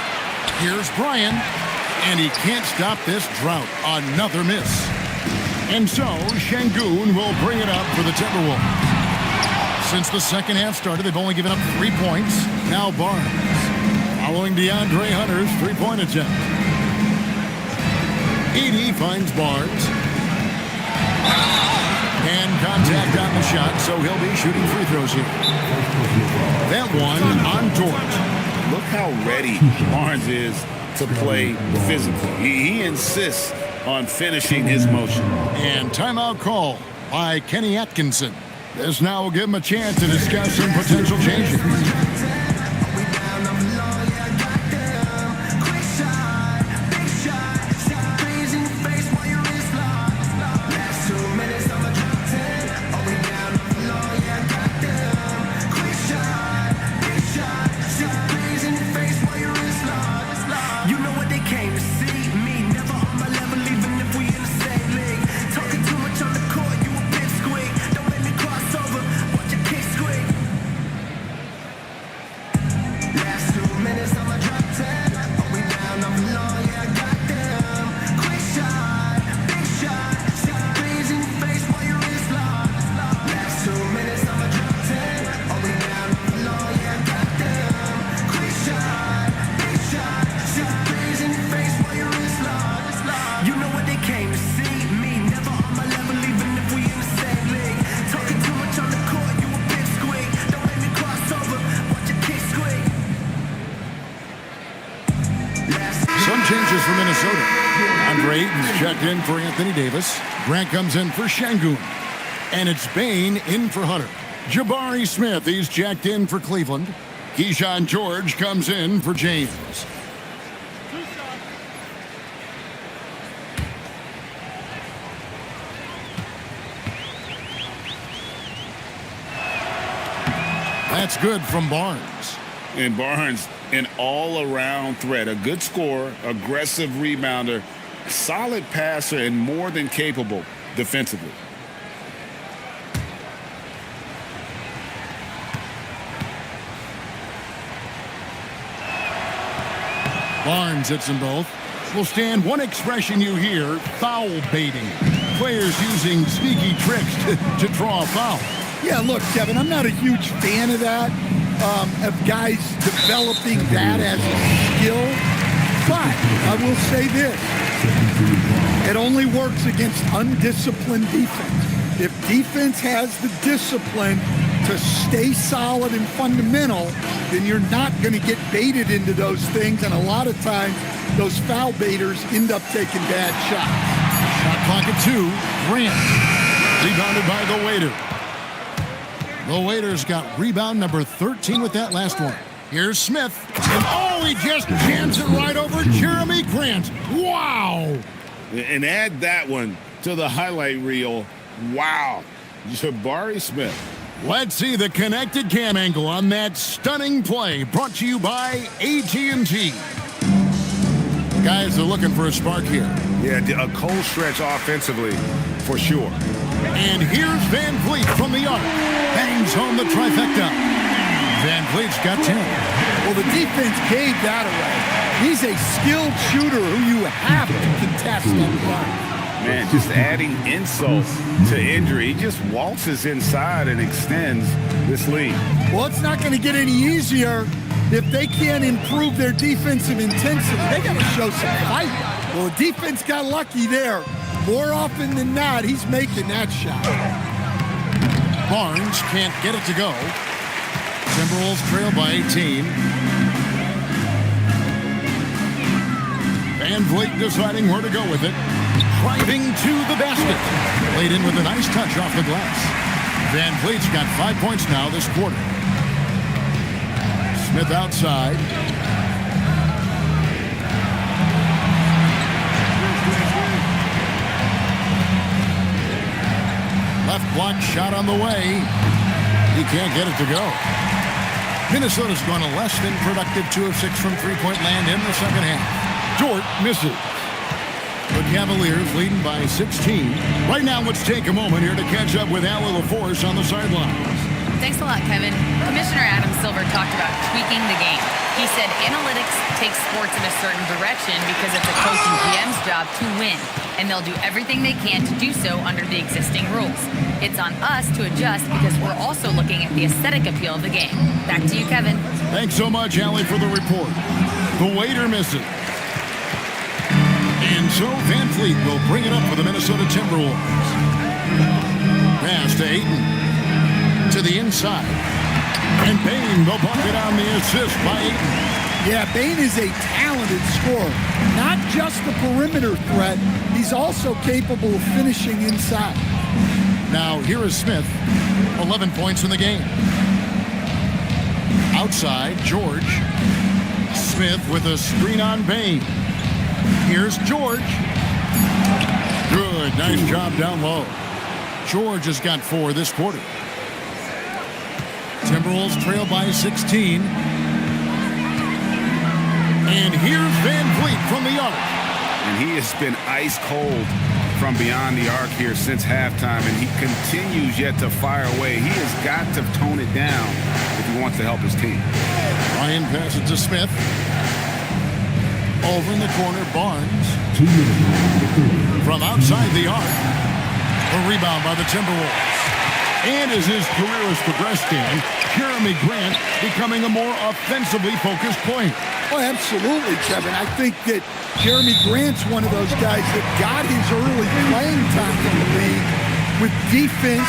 Here's Brian. And he can't stop this drought. Another miss. And so, Şengün will bring it up for the Timberwolves. Since the second half started, they've only given up 3 points. Now Barnes, following DeAndre Hunter's three-point attempt. Edey finds Barnes. And contact on the shot, so he'll be shooting free throws here. That one on George. Look how ready Barnes is to play physical. He insists on finishing his motion. And timeout call by Kenny Atkinson. This now will give him a chance to discuss some potential changes. Changes for Minnesota. Andre Ayton's checked in for Anthony Davis. Grant comes in for Şengün. And it's Bane in for Hunter. Jabari Smith, he's checked in for Cleveland. Keyshawn George comes in for James. That's good from Barnes. And Barnes, an all-around threat, a good scorer, aggressive rebounder, solid passer, and more than capable defensively. Barnes hits them both. Will stand one expression you hear, foul baiting. Players using sneaky tricks to draw a foul. Yeah, look, Kevin, I'm not a huge fan of that. Of guys developing that as a skill. But I will say this. It only works against undisciplined defense. If defense has the discipline to stay solid and fundamental, then you're not going to get baited into those things. And a lot of times, those foul baiters end up taking bad shots. Shot clock at 2. Grant. Rebounded by the Waiter. The Waiters got rebound number 13 with that last one. Here's Smith. And oh, he just jams it right over Jeremy Grant. Wow. And add that one to the highlight reel. Wow. Jabari Smith. Let's see the connected cam angle on that stunning play. Brought to you by AT&T. Guys are looking for a spark here. Yeah, a cold stretch offensively, for sure. And here's Van Vliet from the arc. Bangs home the trifecta. Van Vliet's got 10. Well, the defense gave that away. He's a skilled shooter who you have to contest on the line. Man, just adding insult to injury. He just waltzes inside and extends this lead. Well, it's not going to get any easier if they can't improve their defensive intensity. They got to show some fight. Well, the defense got lucky there. More often than not, he's making that shot. Barnes can't get it to go. Timberwolves trail by 18. Van Vliet deciding where to go with it. Driving to the basket. Laid in with a nice touch off the glass. Van Vliet's got 5 points now this quarter. Smith outside. Left block shot on the way. He can't get it to go. Minnesota's gone a less than productive 2 of 6 from three-point land in the second half. Dort misses. The Cavaliers leading by 16. Right now, let's take a moment here to catch up with Allie LaForce on the sidelines. Thanks a lot, Kevin. Commissioner Adam Silver talked about tweaking the game. He said analytics take sports in a certain direction because it's a coach and GM's job to win, and they'll do everything they can to do so under the existing rules. It's on us to adjust because we're also looking at the aesthetic appeal of the game. Back to you, Kevin. Thanks so much, Allie, for the report. The Waiter misses. And so Van Vliet will bring it up for the Minnesota Timberwolves. Pass to Ayton. to the inside. And Bain, the bucket on the assist by Ayton. Yeah, Bain is a talented scorer. Not just a perimeter threat, he's also capable of finishing inside. Now here is Smith, 11 points in the game. Outside, George. Smith with a screen on Bain. Here's George. Good, nice job down low. George has got 4 this quarter. Timberwolves trail by 16. And here's Van Vliet from the arc. And he has been ice cold from beyond the arc here since halftime, and he continues yet to fire away. He has got to tone it down if he wants to help his team. Ryan passes to Smith. Over in the corner, Barnes. From outside the arc. A rebound by the Timberwolves. And as his career has progressed, Dan, Jeremy Grant becoming a more offensively focused player. Oh, absolutely, Kevin. I think that Jeremy Grant's one of those guys that got his early playing time in the league with defense,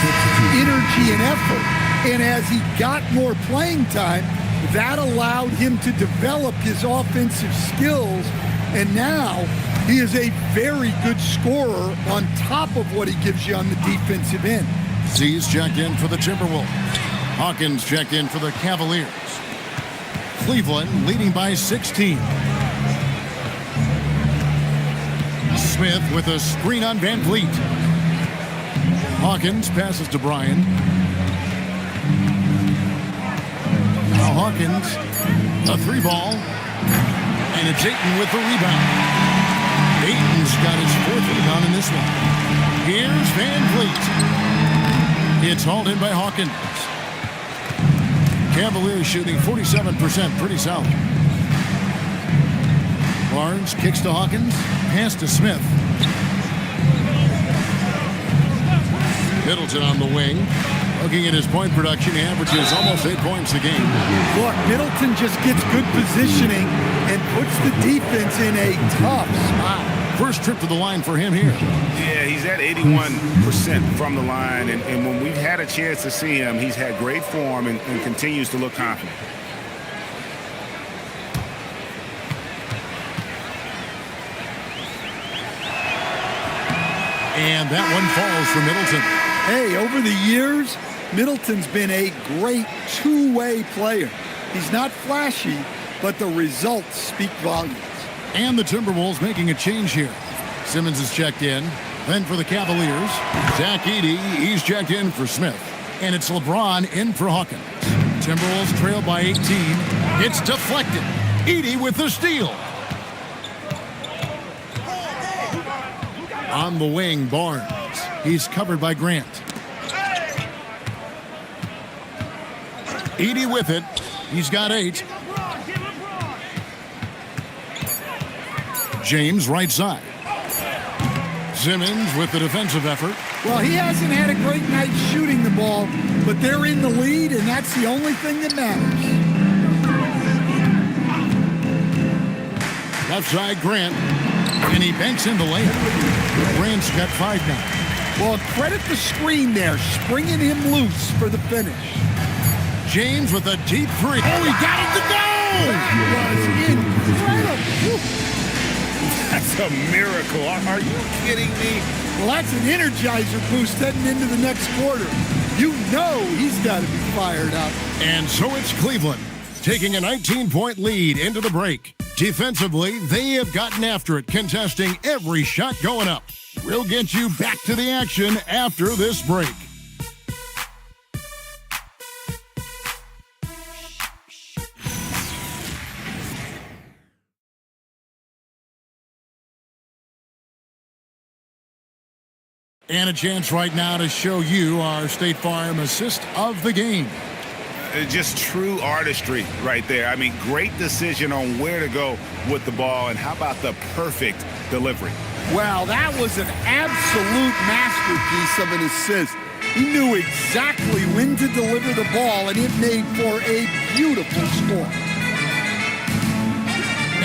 energy, and effort. And as he got more playing time, that allowed him to develop his offensive skills. And now he is a very good scorer on top of what he gives you on the defensive end. Z's checked in for the Timberwolves. Hawkins checked in for the Cavaliers. Cleveland leading by 16. Smith with a screen on Van Vliet. Hawkins passes to Bryan. Now Hawkins, a 3-ball. And it's Ayton with the rebound. Ayton's got his 4th rebound in this one. Here's Van Vliet. It's hauled in by Hawkins. Cavaliers shooting 47%, pretty solid. Barnes kicks to Hawkins, pass to Smith. Middleton on the wing. Looking at his point production, he averages almost 8 points a game. Look, Middleton just gets good positioning and puts the defense in a tough spot. First trip to the line for him here. Yeah, he's at 81% from the line, and when we've had a chance to see him, he's had great form and continues to look confident. And that one falls for Middleton. Hey, over the years, Middleton's been a great two-way player. He's not flashy, but the results speak volumes. And the Timberwolves making a change here. Simmons is checked in. Then for the Cavaliers, Zach Edey, he's checked in for Smith. And it's LeBron in for Hawkins. Timberwolves trail by 18. It's deflected. Edey with the steal. On the wing, Barnes. He's covered by Grant. Edey with it. He's got 8. James right side. Simmons with the defensive effort. Well, he hasn't had a great night shooting the ball, but they're in the lead, and that's the only thing that matters. Left side, Grant. And he banks in the layup. Grant's got 5 now. Well, credit the screen there, springing him loose for the finish. James with a deep 3. Oh, he got it to go! That was incredible. That's a miracle. Are you kidding me? Well, that's an energizer boost heading into the next quarter. You know he's got to be fired up. And so it's Cleveland taking a 19-point lead into the break. Defensively, they have gotten after it, contesting every shot going up. We'll get you back to the action after this break. And a chance right now to show you our State Farm assist of the game. Just true artistry right there. I mean, great decision on where to go with the ball, and how about the perfect delivery? Well, that was an absolute masterpiece of an assist. He knew exactly when to deliver the ball, and it made for a beautiful score.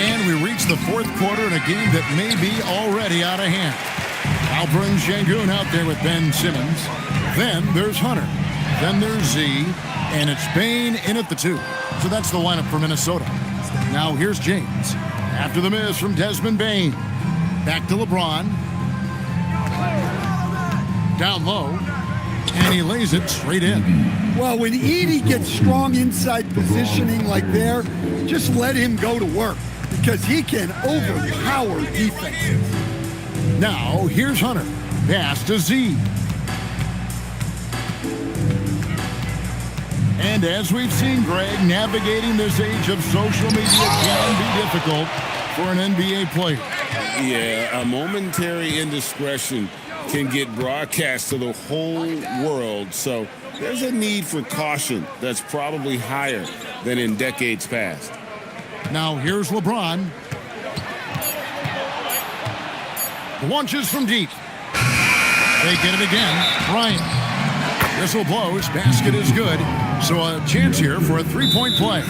And we reach the 4th quarter in a game that may be already out of hand. Alperen Sengun out there with Ben Simmons. Then there's Hunter. Then there's Z, and it's Bain in at the 2. So that's the lineup for Minnesota. Now here's James. After the miss from Desmond Bain. Back to LeBron. Down low. And he lays it straight in. Well, when Edey gets strong inside positioning like there, just let him go to work because he can overpower defenses. Now here's Hunter. Pass to Z. And as we've seen, Greg, navigating this age of social media can be difficult for an NBA player. Yeah, a momentary indiscretion can get broadcast to the whole world. So there's a need for caution that's probably higher than in decades past. Now here's LeBron. Launches from deep. They get it again. Bryant. Whistle blows. Basket is good. So a chance here for a three-point play.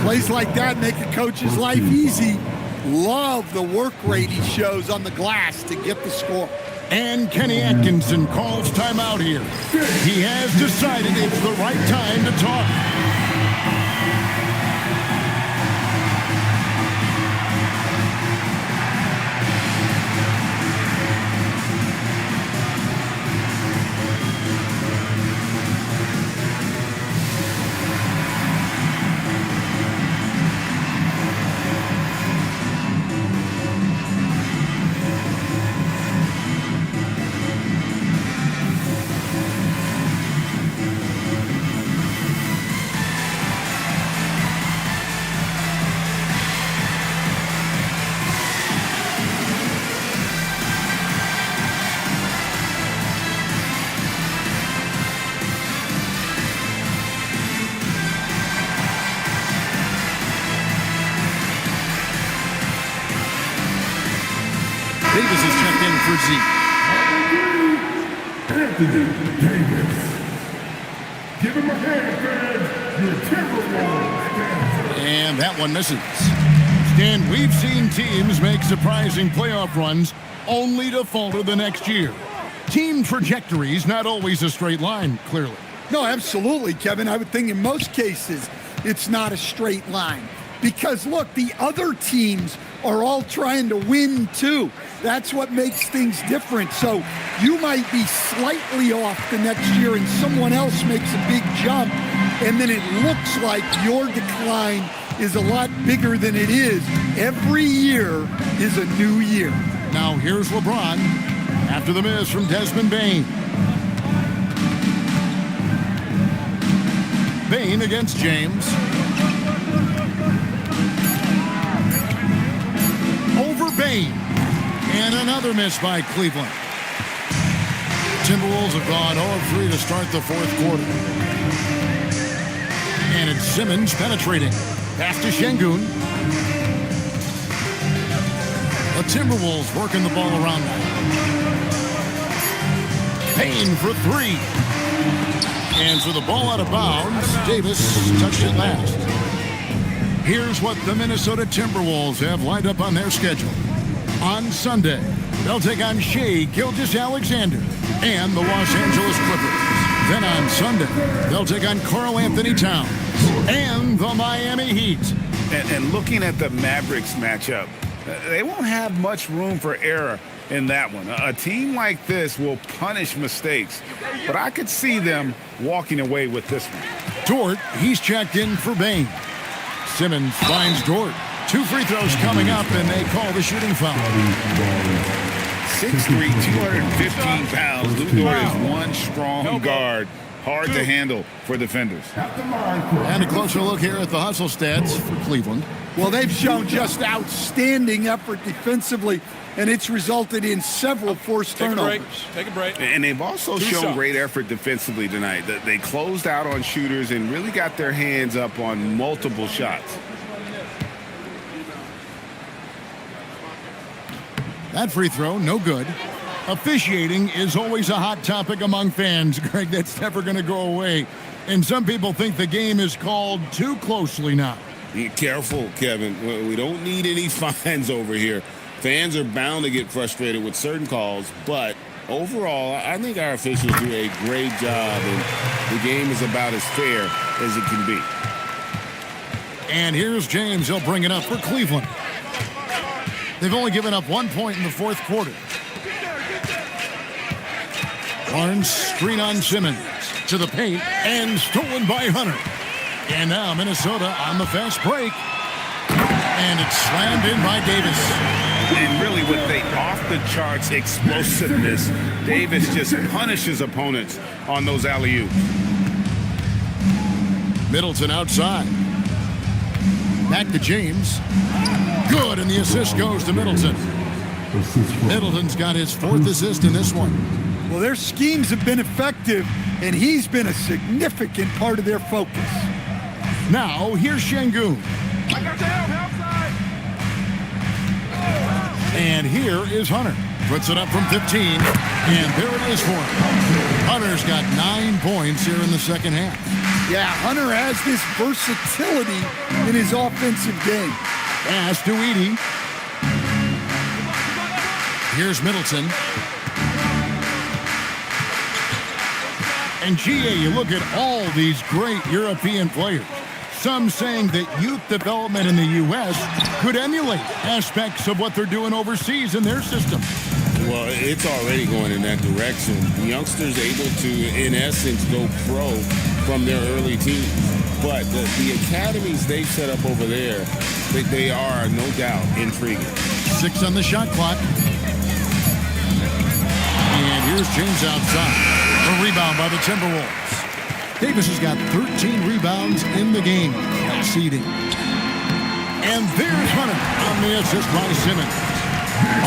Plays like that make a coach's life easy. Love the work rate he shows on the glass to get the score. And Kenny Atkinson calls timeout here. He has decided it's the right time to talk. Davis is checked in for Zeke. Anthony Davis. Give him a hand, fans. Your Timberwolves. And that one misses. Stan, we've seen teams make surprising playoff runs only to falter the next year. Team trajectory's not always a straight line, clearly. No, absolutely, Kevin. I would think in most cases it's not a straight line. Because, look, the other teams are all trying to win, too. That's what makes things different. So you might be slightly off the next year and someone else makes a big jump, and then it looks like your decline is a lot bigger than it is. Every year is a new year. Now here's LeBron after the miss from Desmond Bain. Bain against James. Over Bain. And another miss by Cleveland. Timberwolves have gone 0-3 to start the fourth quarter. And it's Simmons penetrating. Pass to Şengün. The Timberwolves working the ball around now. Bain for three. And for the ball out of bounds, Davis touched it last. Here's what the Minnesota Timberwolves have lined up on their schedule. On Sunday, they'll take on Shai Gilgeous-Alexander and the Los Angeles Clippers. Then on Sunday, they'll take on Karl Anthony Towns and the Miami Heat. And looking at the Mavericks matchup, they won't have much room for error in that one. A team like this will punish mistakes, but I could see them walking away with this one. Dort, he's checked in for Bain. Simmons finds Dort. 2 free throws coming up, and they call the shooting foul. 6'3", 215 pounds. Lou Dort is one strong guard. Hard to handle for defenders. And a closer look here at the hustle stats for Cleveland. Well, they've shown just outstanding effort defensively, and it's resulted in several forced turnovers. Take a break. And they've also shown great effort defensively tonight. They closed out on shooters and really got their hands up on multiple shots. That free throw, no good. Officiating is always a hot topic among fans, Greg. That's never going to go away. And some people think the game is called too closely now. Be careful, Kevin. We don't need any fines over here. Fans are bound to get frustrated with certain calls, but overall, I think our officials do a great job, and the game is about as fair as it can be. And here's James. He'll bring it up for Cleveland. They've only given up 1 point in the fourth quarter. Barnes screen on Simmons to the paint and stolen by Hunter. And now Minnesota on the fast break. And it's slammed in by Davis. And really with the off-the-charts explosiveness, Davis just punishes opponents on those alley-oops. Middleton outside. Back to James. Good, and the assist goes to Middleton. Middleton's got his 4th assist in this one. Well, their schemes have been effective, and he's been a significant part of their focus. Now, here's Şengün. And here is Hunter. Puts it up from 15, and there it is for him. Hunter's got 9 points here in the second half. Yeah, Hunter has this versatility in his offensive game. Pass to Edey. Here's Middleton. And GA, you look at all these great European players. Some saying that youth development in the U.S. could emulate aspects of what they're doing overseas in their system. Well, it's already going in that direction. The youngsters able to, in essence, go pro from their early teens. But the academies they've set up over there, they are, no doubt, intriguing. 6 on the shot clock. And here's James outside. A rebound by the Timberwolves. Davis has got 13 rebounds in the game. Exceeding. And there's Hunter on the assist by Simmons.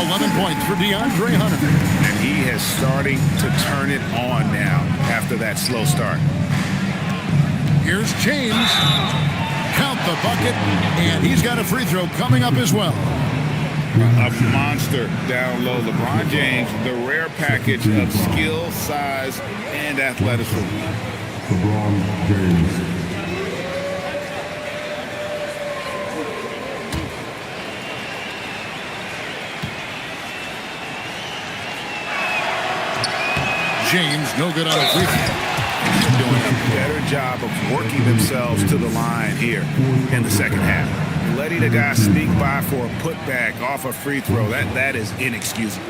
11 points for DeAndre Hunter. And he is starting to turn it on now after that slow start. Here's James. Count the bucket. And he's got a free throw coming up as well. A monster down low. LeBron James, the rare package of skill, size, and athleticism. LeBron James. James, no good on the free throw. Doing a better job of working themselves to the line here in the second half. Letting a guy sneak by for a putback off a free throw, that is inexcusable.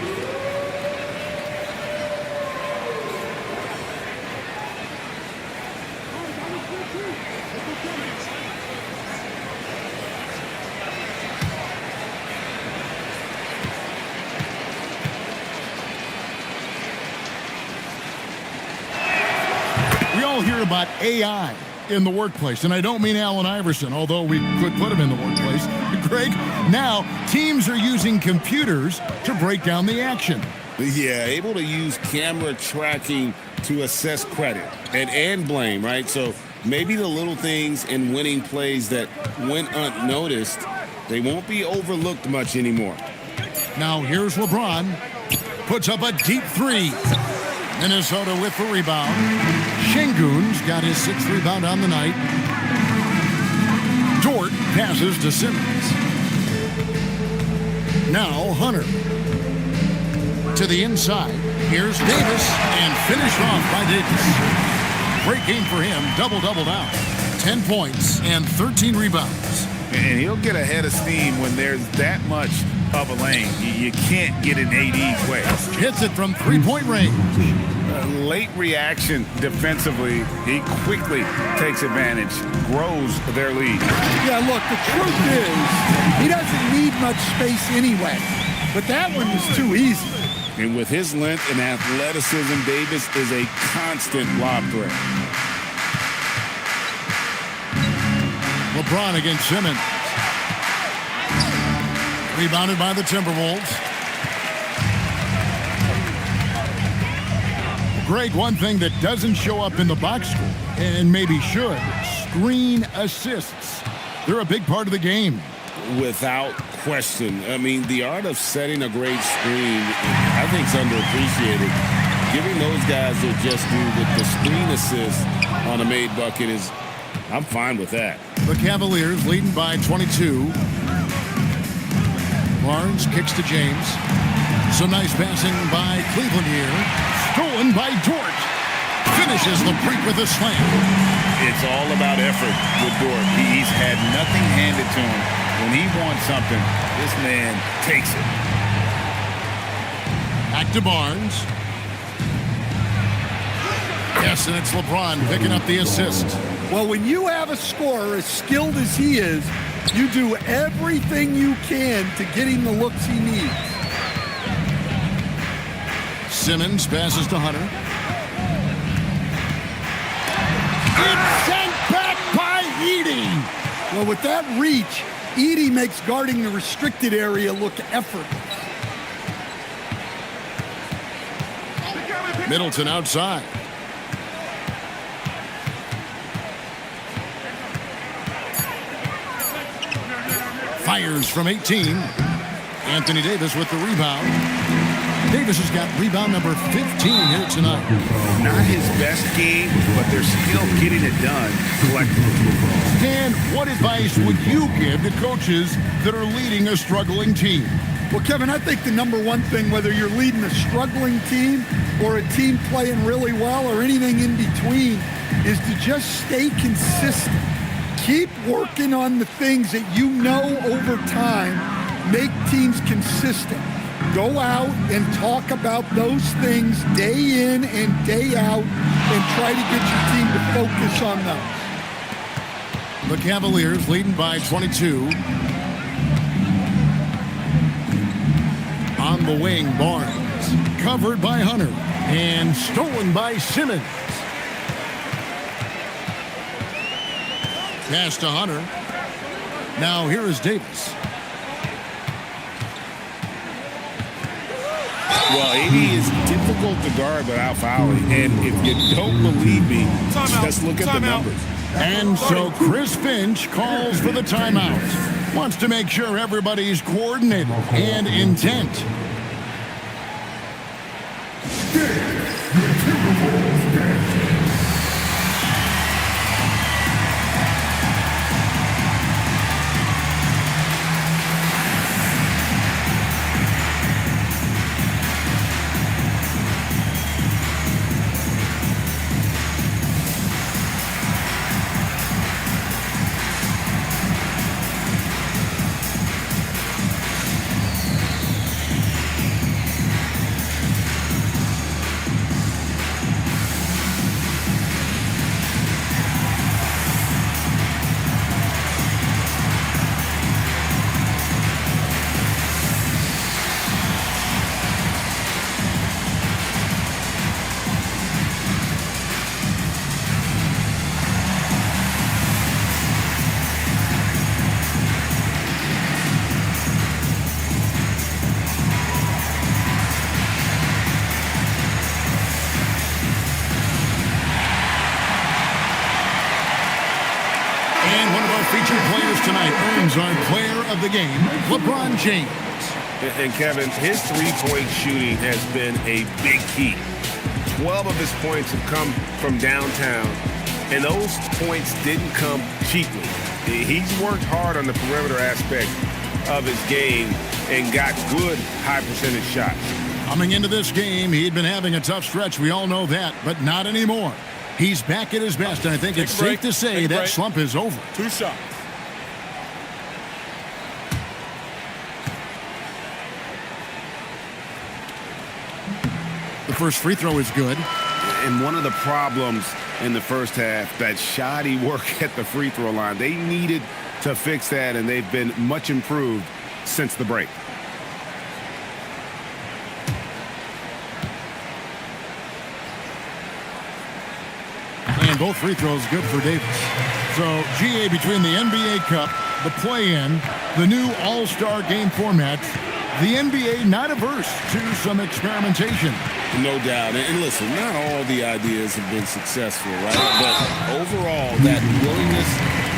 We all hear about AI in the workplace, and I don't mean Allen Iverson, although we could put him in the workplace. Greg, now teams are using computers to break down the action. Yeah, able to use camera tracking to assess credit and blame, right? So maybe the little things in winning plays that went unnoticed, they won't be overlooked much anymore. Now here's LeBron. Puts up a deep 3. Minnesota with the rebound. Şengün's got his 6th rebound on the night. Dort passes to Simmons. Now Hunter. To the inside. Here's Davis, and finished off by Davis. Great game for him. Double-double now. 10 points and 13 rebounds. And he'll get a head of steam when there's that much of a lane. You can't get an AD's way. Hits it from 3-point range. Late reaction defensively. He quickly takes advantage, grows their lead. Yeah, look, the truth is, he doesn't need much space anyway. But that one was too easy. And with his length and athleticism, Davis is a constant lob threat. LeBron against Simmons. Rebounded by the Timberwolves. Greg, one thing that doesn't show up in the box score, and maybe should, screen assists. They're a big part of the game. Without question. I mean, the art of setting a great screen, I think, is underappreciated. Giving those guys their just due with the screen assist on a made bucket is, I'm fine with that. The Cavaliers leading by 22. Barnes kicks to James. Some nice passing by Cleveland here. Stolen by Dort. Finishes the break with a slam. It's all about effort with Dort. He's had nothing handed to him. When he wants something, this man takes it. Back to Barnes. Yes, and it's LeBron picking up the assist. Well, when you have a scorer as skilled as he is, you do everything you can to get him the looks he needs. Simmons passes to Hunter. It's sent back by Edey. Well, with that reach, Edey makes guarding the restricted area look effortless. Middleton outside. Fires from 18. Anthony Davis with the rebound. Davis has got rebound number 15 here tonight. Not his best game, but they're still getting it done collectively. Dan, what advice would you give to coaches that are leading a struggling team? Well, Kevin, I think the number one thing, whether you're leading a struggling team or a team playing really well or anything in between, is to just stay consistent. Keep working on the things that you know over time make teams consistent. Go out and talk about those things day in and day out and try to get your team to focus on those. The Cavaliers leading by 22. On the wing, Barnes. Covered by Hunter. And stolen by Simmons. Pass to Hunter. Now here is Davis. Well, AD is difficult to guard without fouling. And if you don't believe me, just look at the numbers. And so Chris Finch calls for the timeout. Wants to make sure everybody's coordinated and intent. Featured players tonight earns our player of the game, LeBron James. And Kevin, his three-point shooting has been a big key. 12 of his points have come from downtown, and those points didn't come cheaply. He's worked hard on the perimeter aspect of his game and got good high-percentage shots. Coming into this game, he'd been having a tough stretch. We all know that, but not anymore. He's back at his best, and I think it's safe to say that slump is over. 2 shots. The first free throw is good. And one of the problems in the first half, that shoddy work at the free throw line. They needed to fix that, and they've been much improved since the break. And both free throws good for Davis. So, GA, between the NBA Cup, the play-in, the new All-Star game format, the NBA not averse to some experimentation. No doubt. And listen, not all the ideas have been successful, right? But overall, that willingness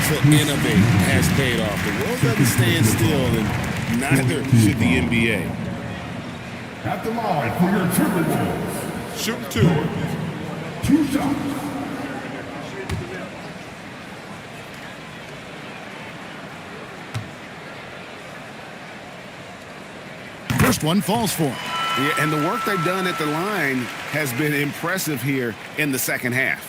to innovate has paid off. The world doesn't stand still, and neither should the NBA. At the line for your Timberwolves. Shoot 2. 2 shots. First one falls for him. Yeah, and the work they've done at the line has been impressive here in the second half.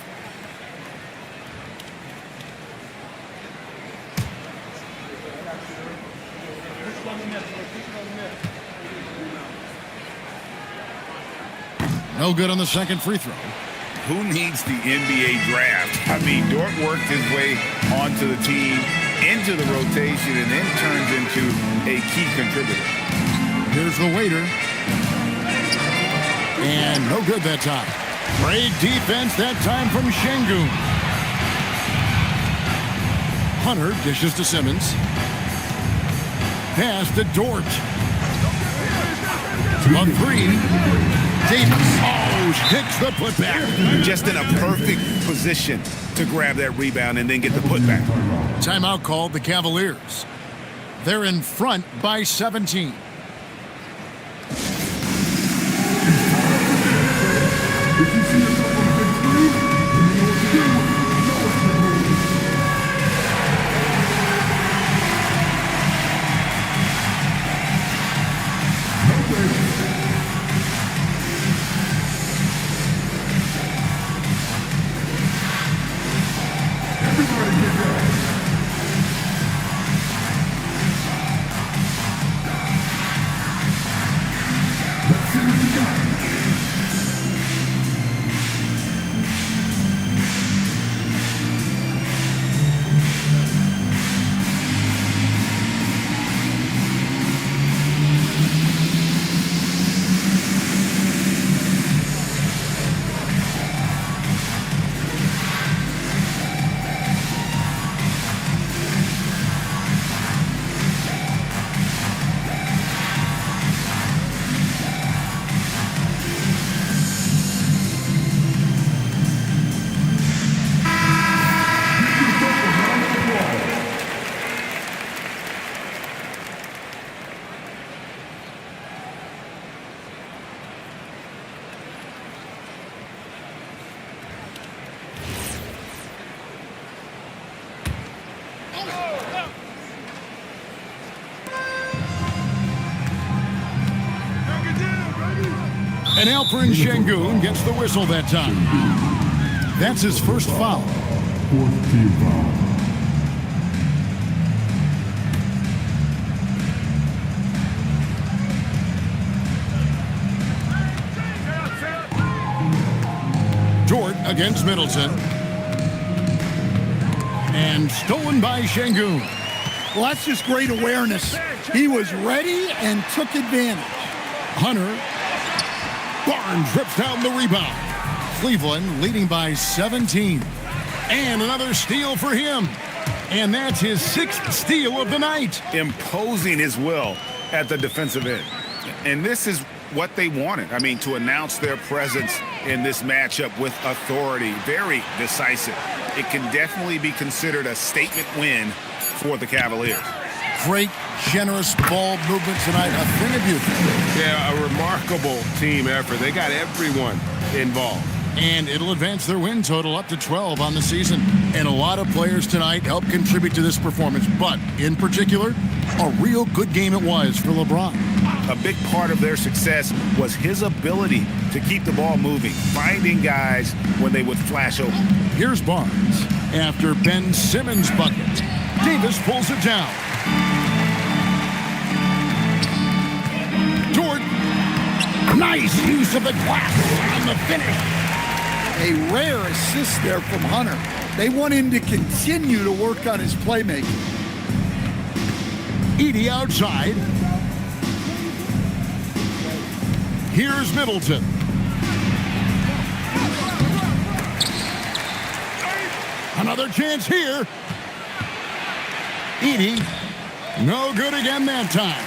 No good on the second free throw. Who needs the NBA draft? I mean, Dort worked his way onto the team, into the rotation, and then turns into a key contributor. Here's the waiter. And no good that time. Great defense that time from Şengün. Hunter dishes to Simmons. Pass to Dort. A three. Davis. Oh, hits the putback. Just in a perfect position to grab that rebound and then get the putback. Timeout called the Cavaliers. They're in front by 17. And Alperen Şengün gets the whistle that time. That's his first foul. Fourth team foul. Dort against Middleton. And stolen by Şengün. Well, that's just great awareness. He was ready and took advantage. Hunter. Barnes rips down the rebound. Cleveland leading by 17. And another steal for him. And that's his sixth steal of the night. Imposing his will at the defensive end. And this is what they wanted. I mean, to announce their presence in this matchup with authority. Very decisive. It can definitely be considered a statement win for the Cavaliers. Great, generous ball movement tonight. A thing of beauty. Yeah, a remarkable team effort. They got everyone involved. And it'll advance their win total up to 12 on the season. And a lot of players tonight helped contribute to this performance. But, in particular, a real good game it was for LeBron. A big part of their success was his ability to keep the ball moving, finding guys when they would flash open. Here's Barnes. After Ben Simmons' bucket, Davis pulls it down. Dort. Nice use of the glass on the finish. A rare assist there from Hunter. They want him to continue to work on his playmaking. Edey outside. Here's Middleton. Another chance here. Edey. No good again that time.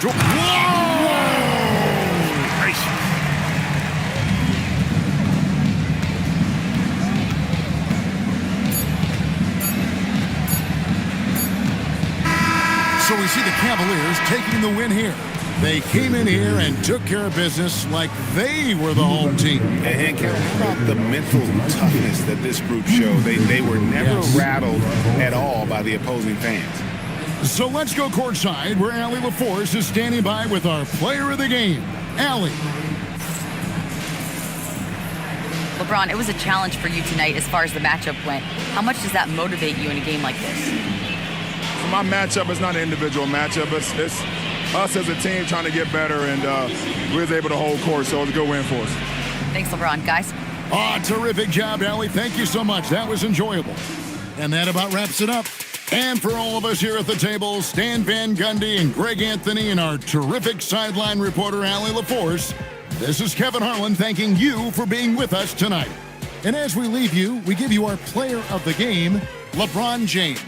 Whoa! So we see the Cavaliers taking the win here. They came in here and took care of business like they were the home team. And Kevin, how about the mental toughness that this group showed? They were never rattled at all by the opposing fans. So let's go courtside where Allie LaForce is standing by with our player of the game. Allie. LeBron, it was a challenge for you tonight as far as the matchup went. How much does that motivate you in a game like this? My matchup is not an individual matchup. It's us as a team trying to get better, and we was able to hold court, so it was a good win for us. Thanks, LeBron. Guys? Terrific job, Allie. Thank you so much. That was enjoyable. And that about wraps it up. And for all of us here at the table, Stan Van Gundy and Greg Anthony and our terrific sideline reporter, Allie LaForce, this is Kevin Harlan thanking you for being with us tonight. And as we leave you, we give you our player of the game, LeBron James.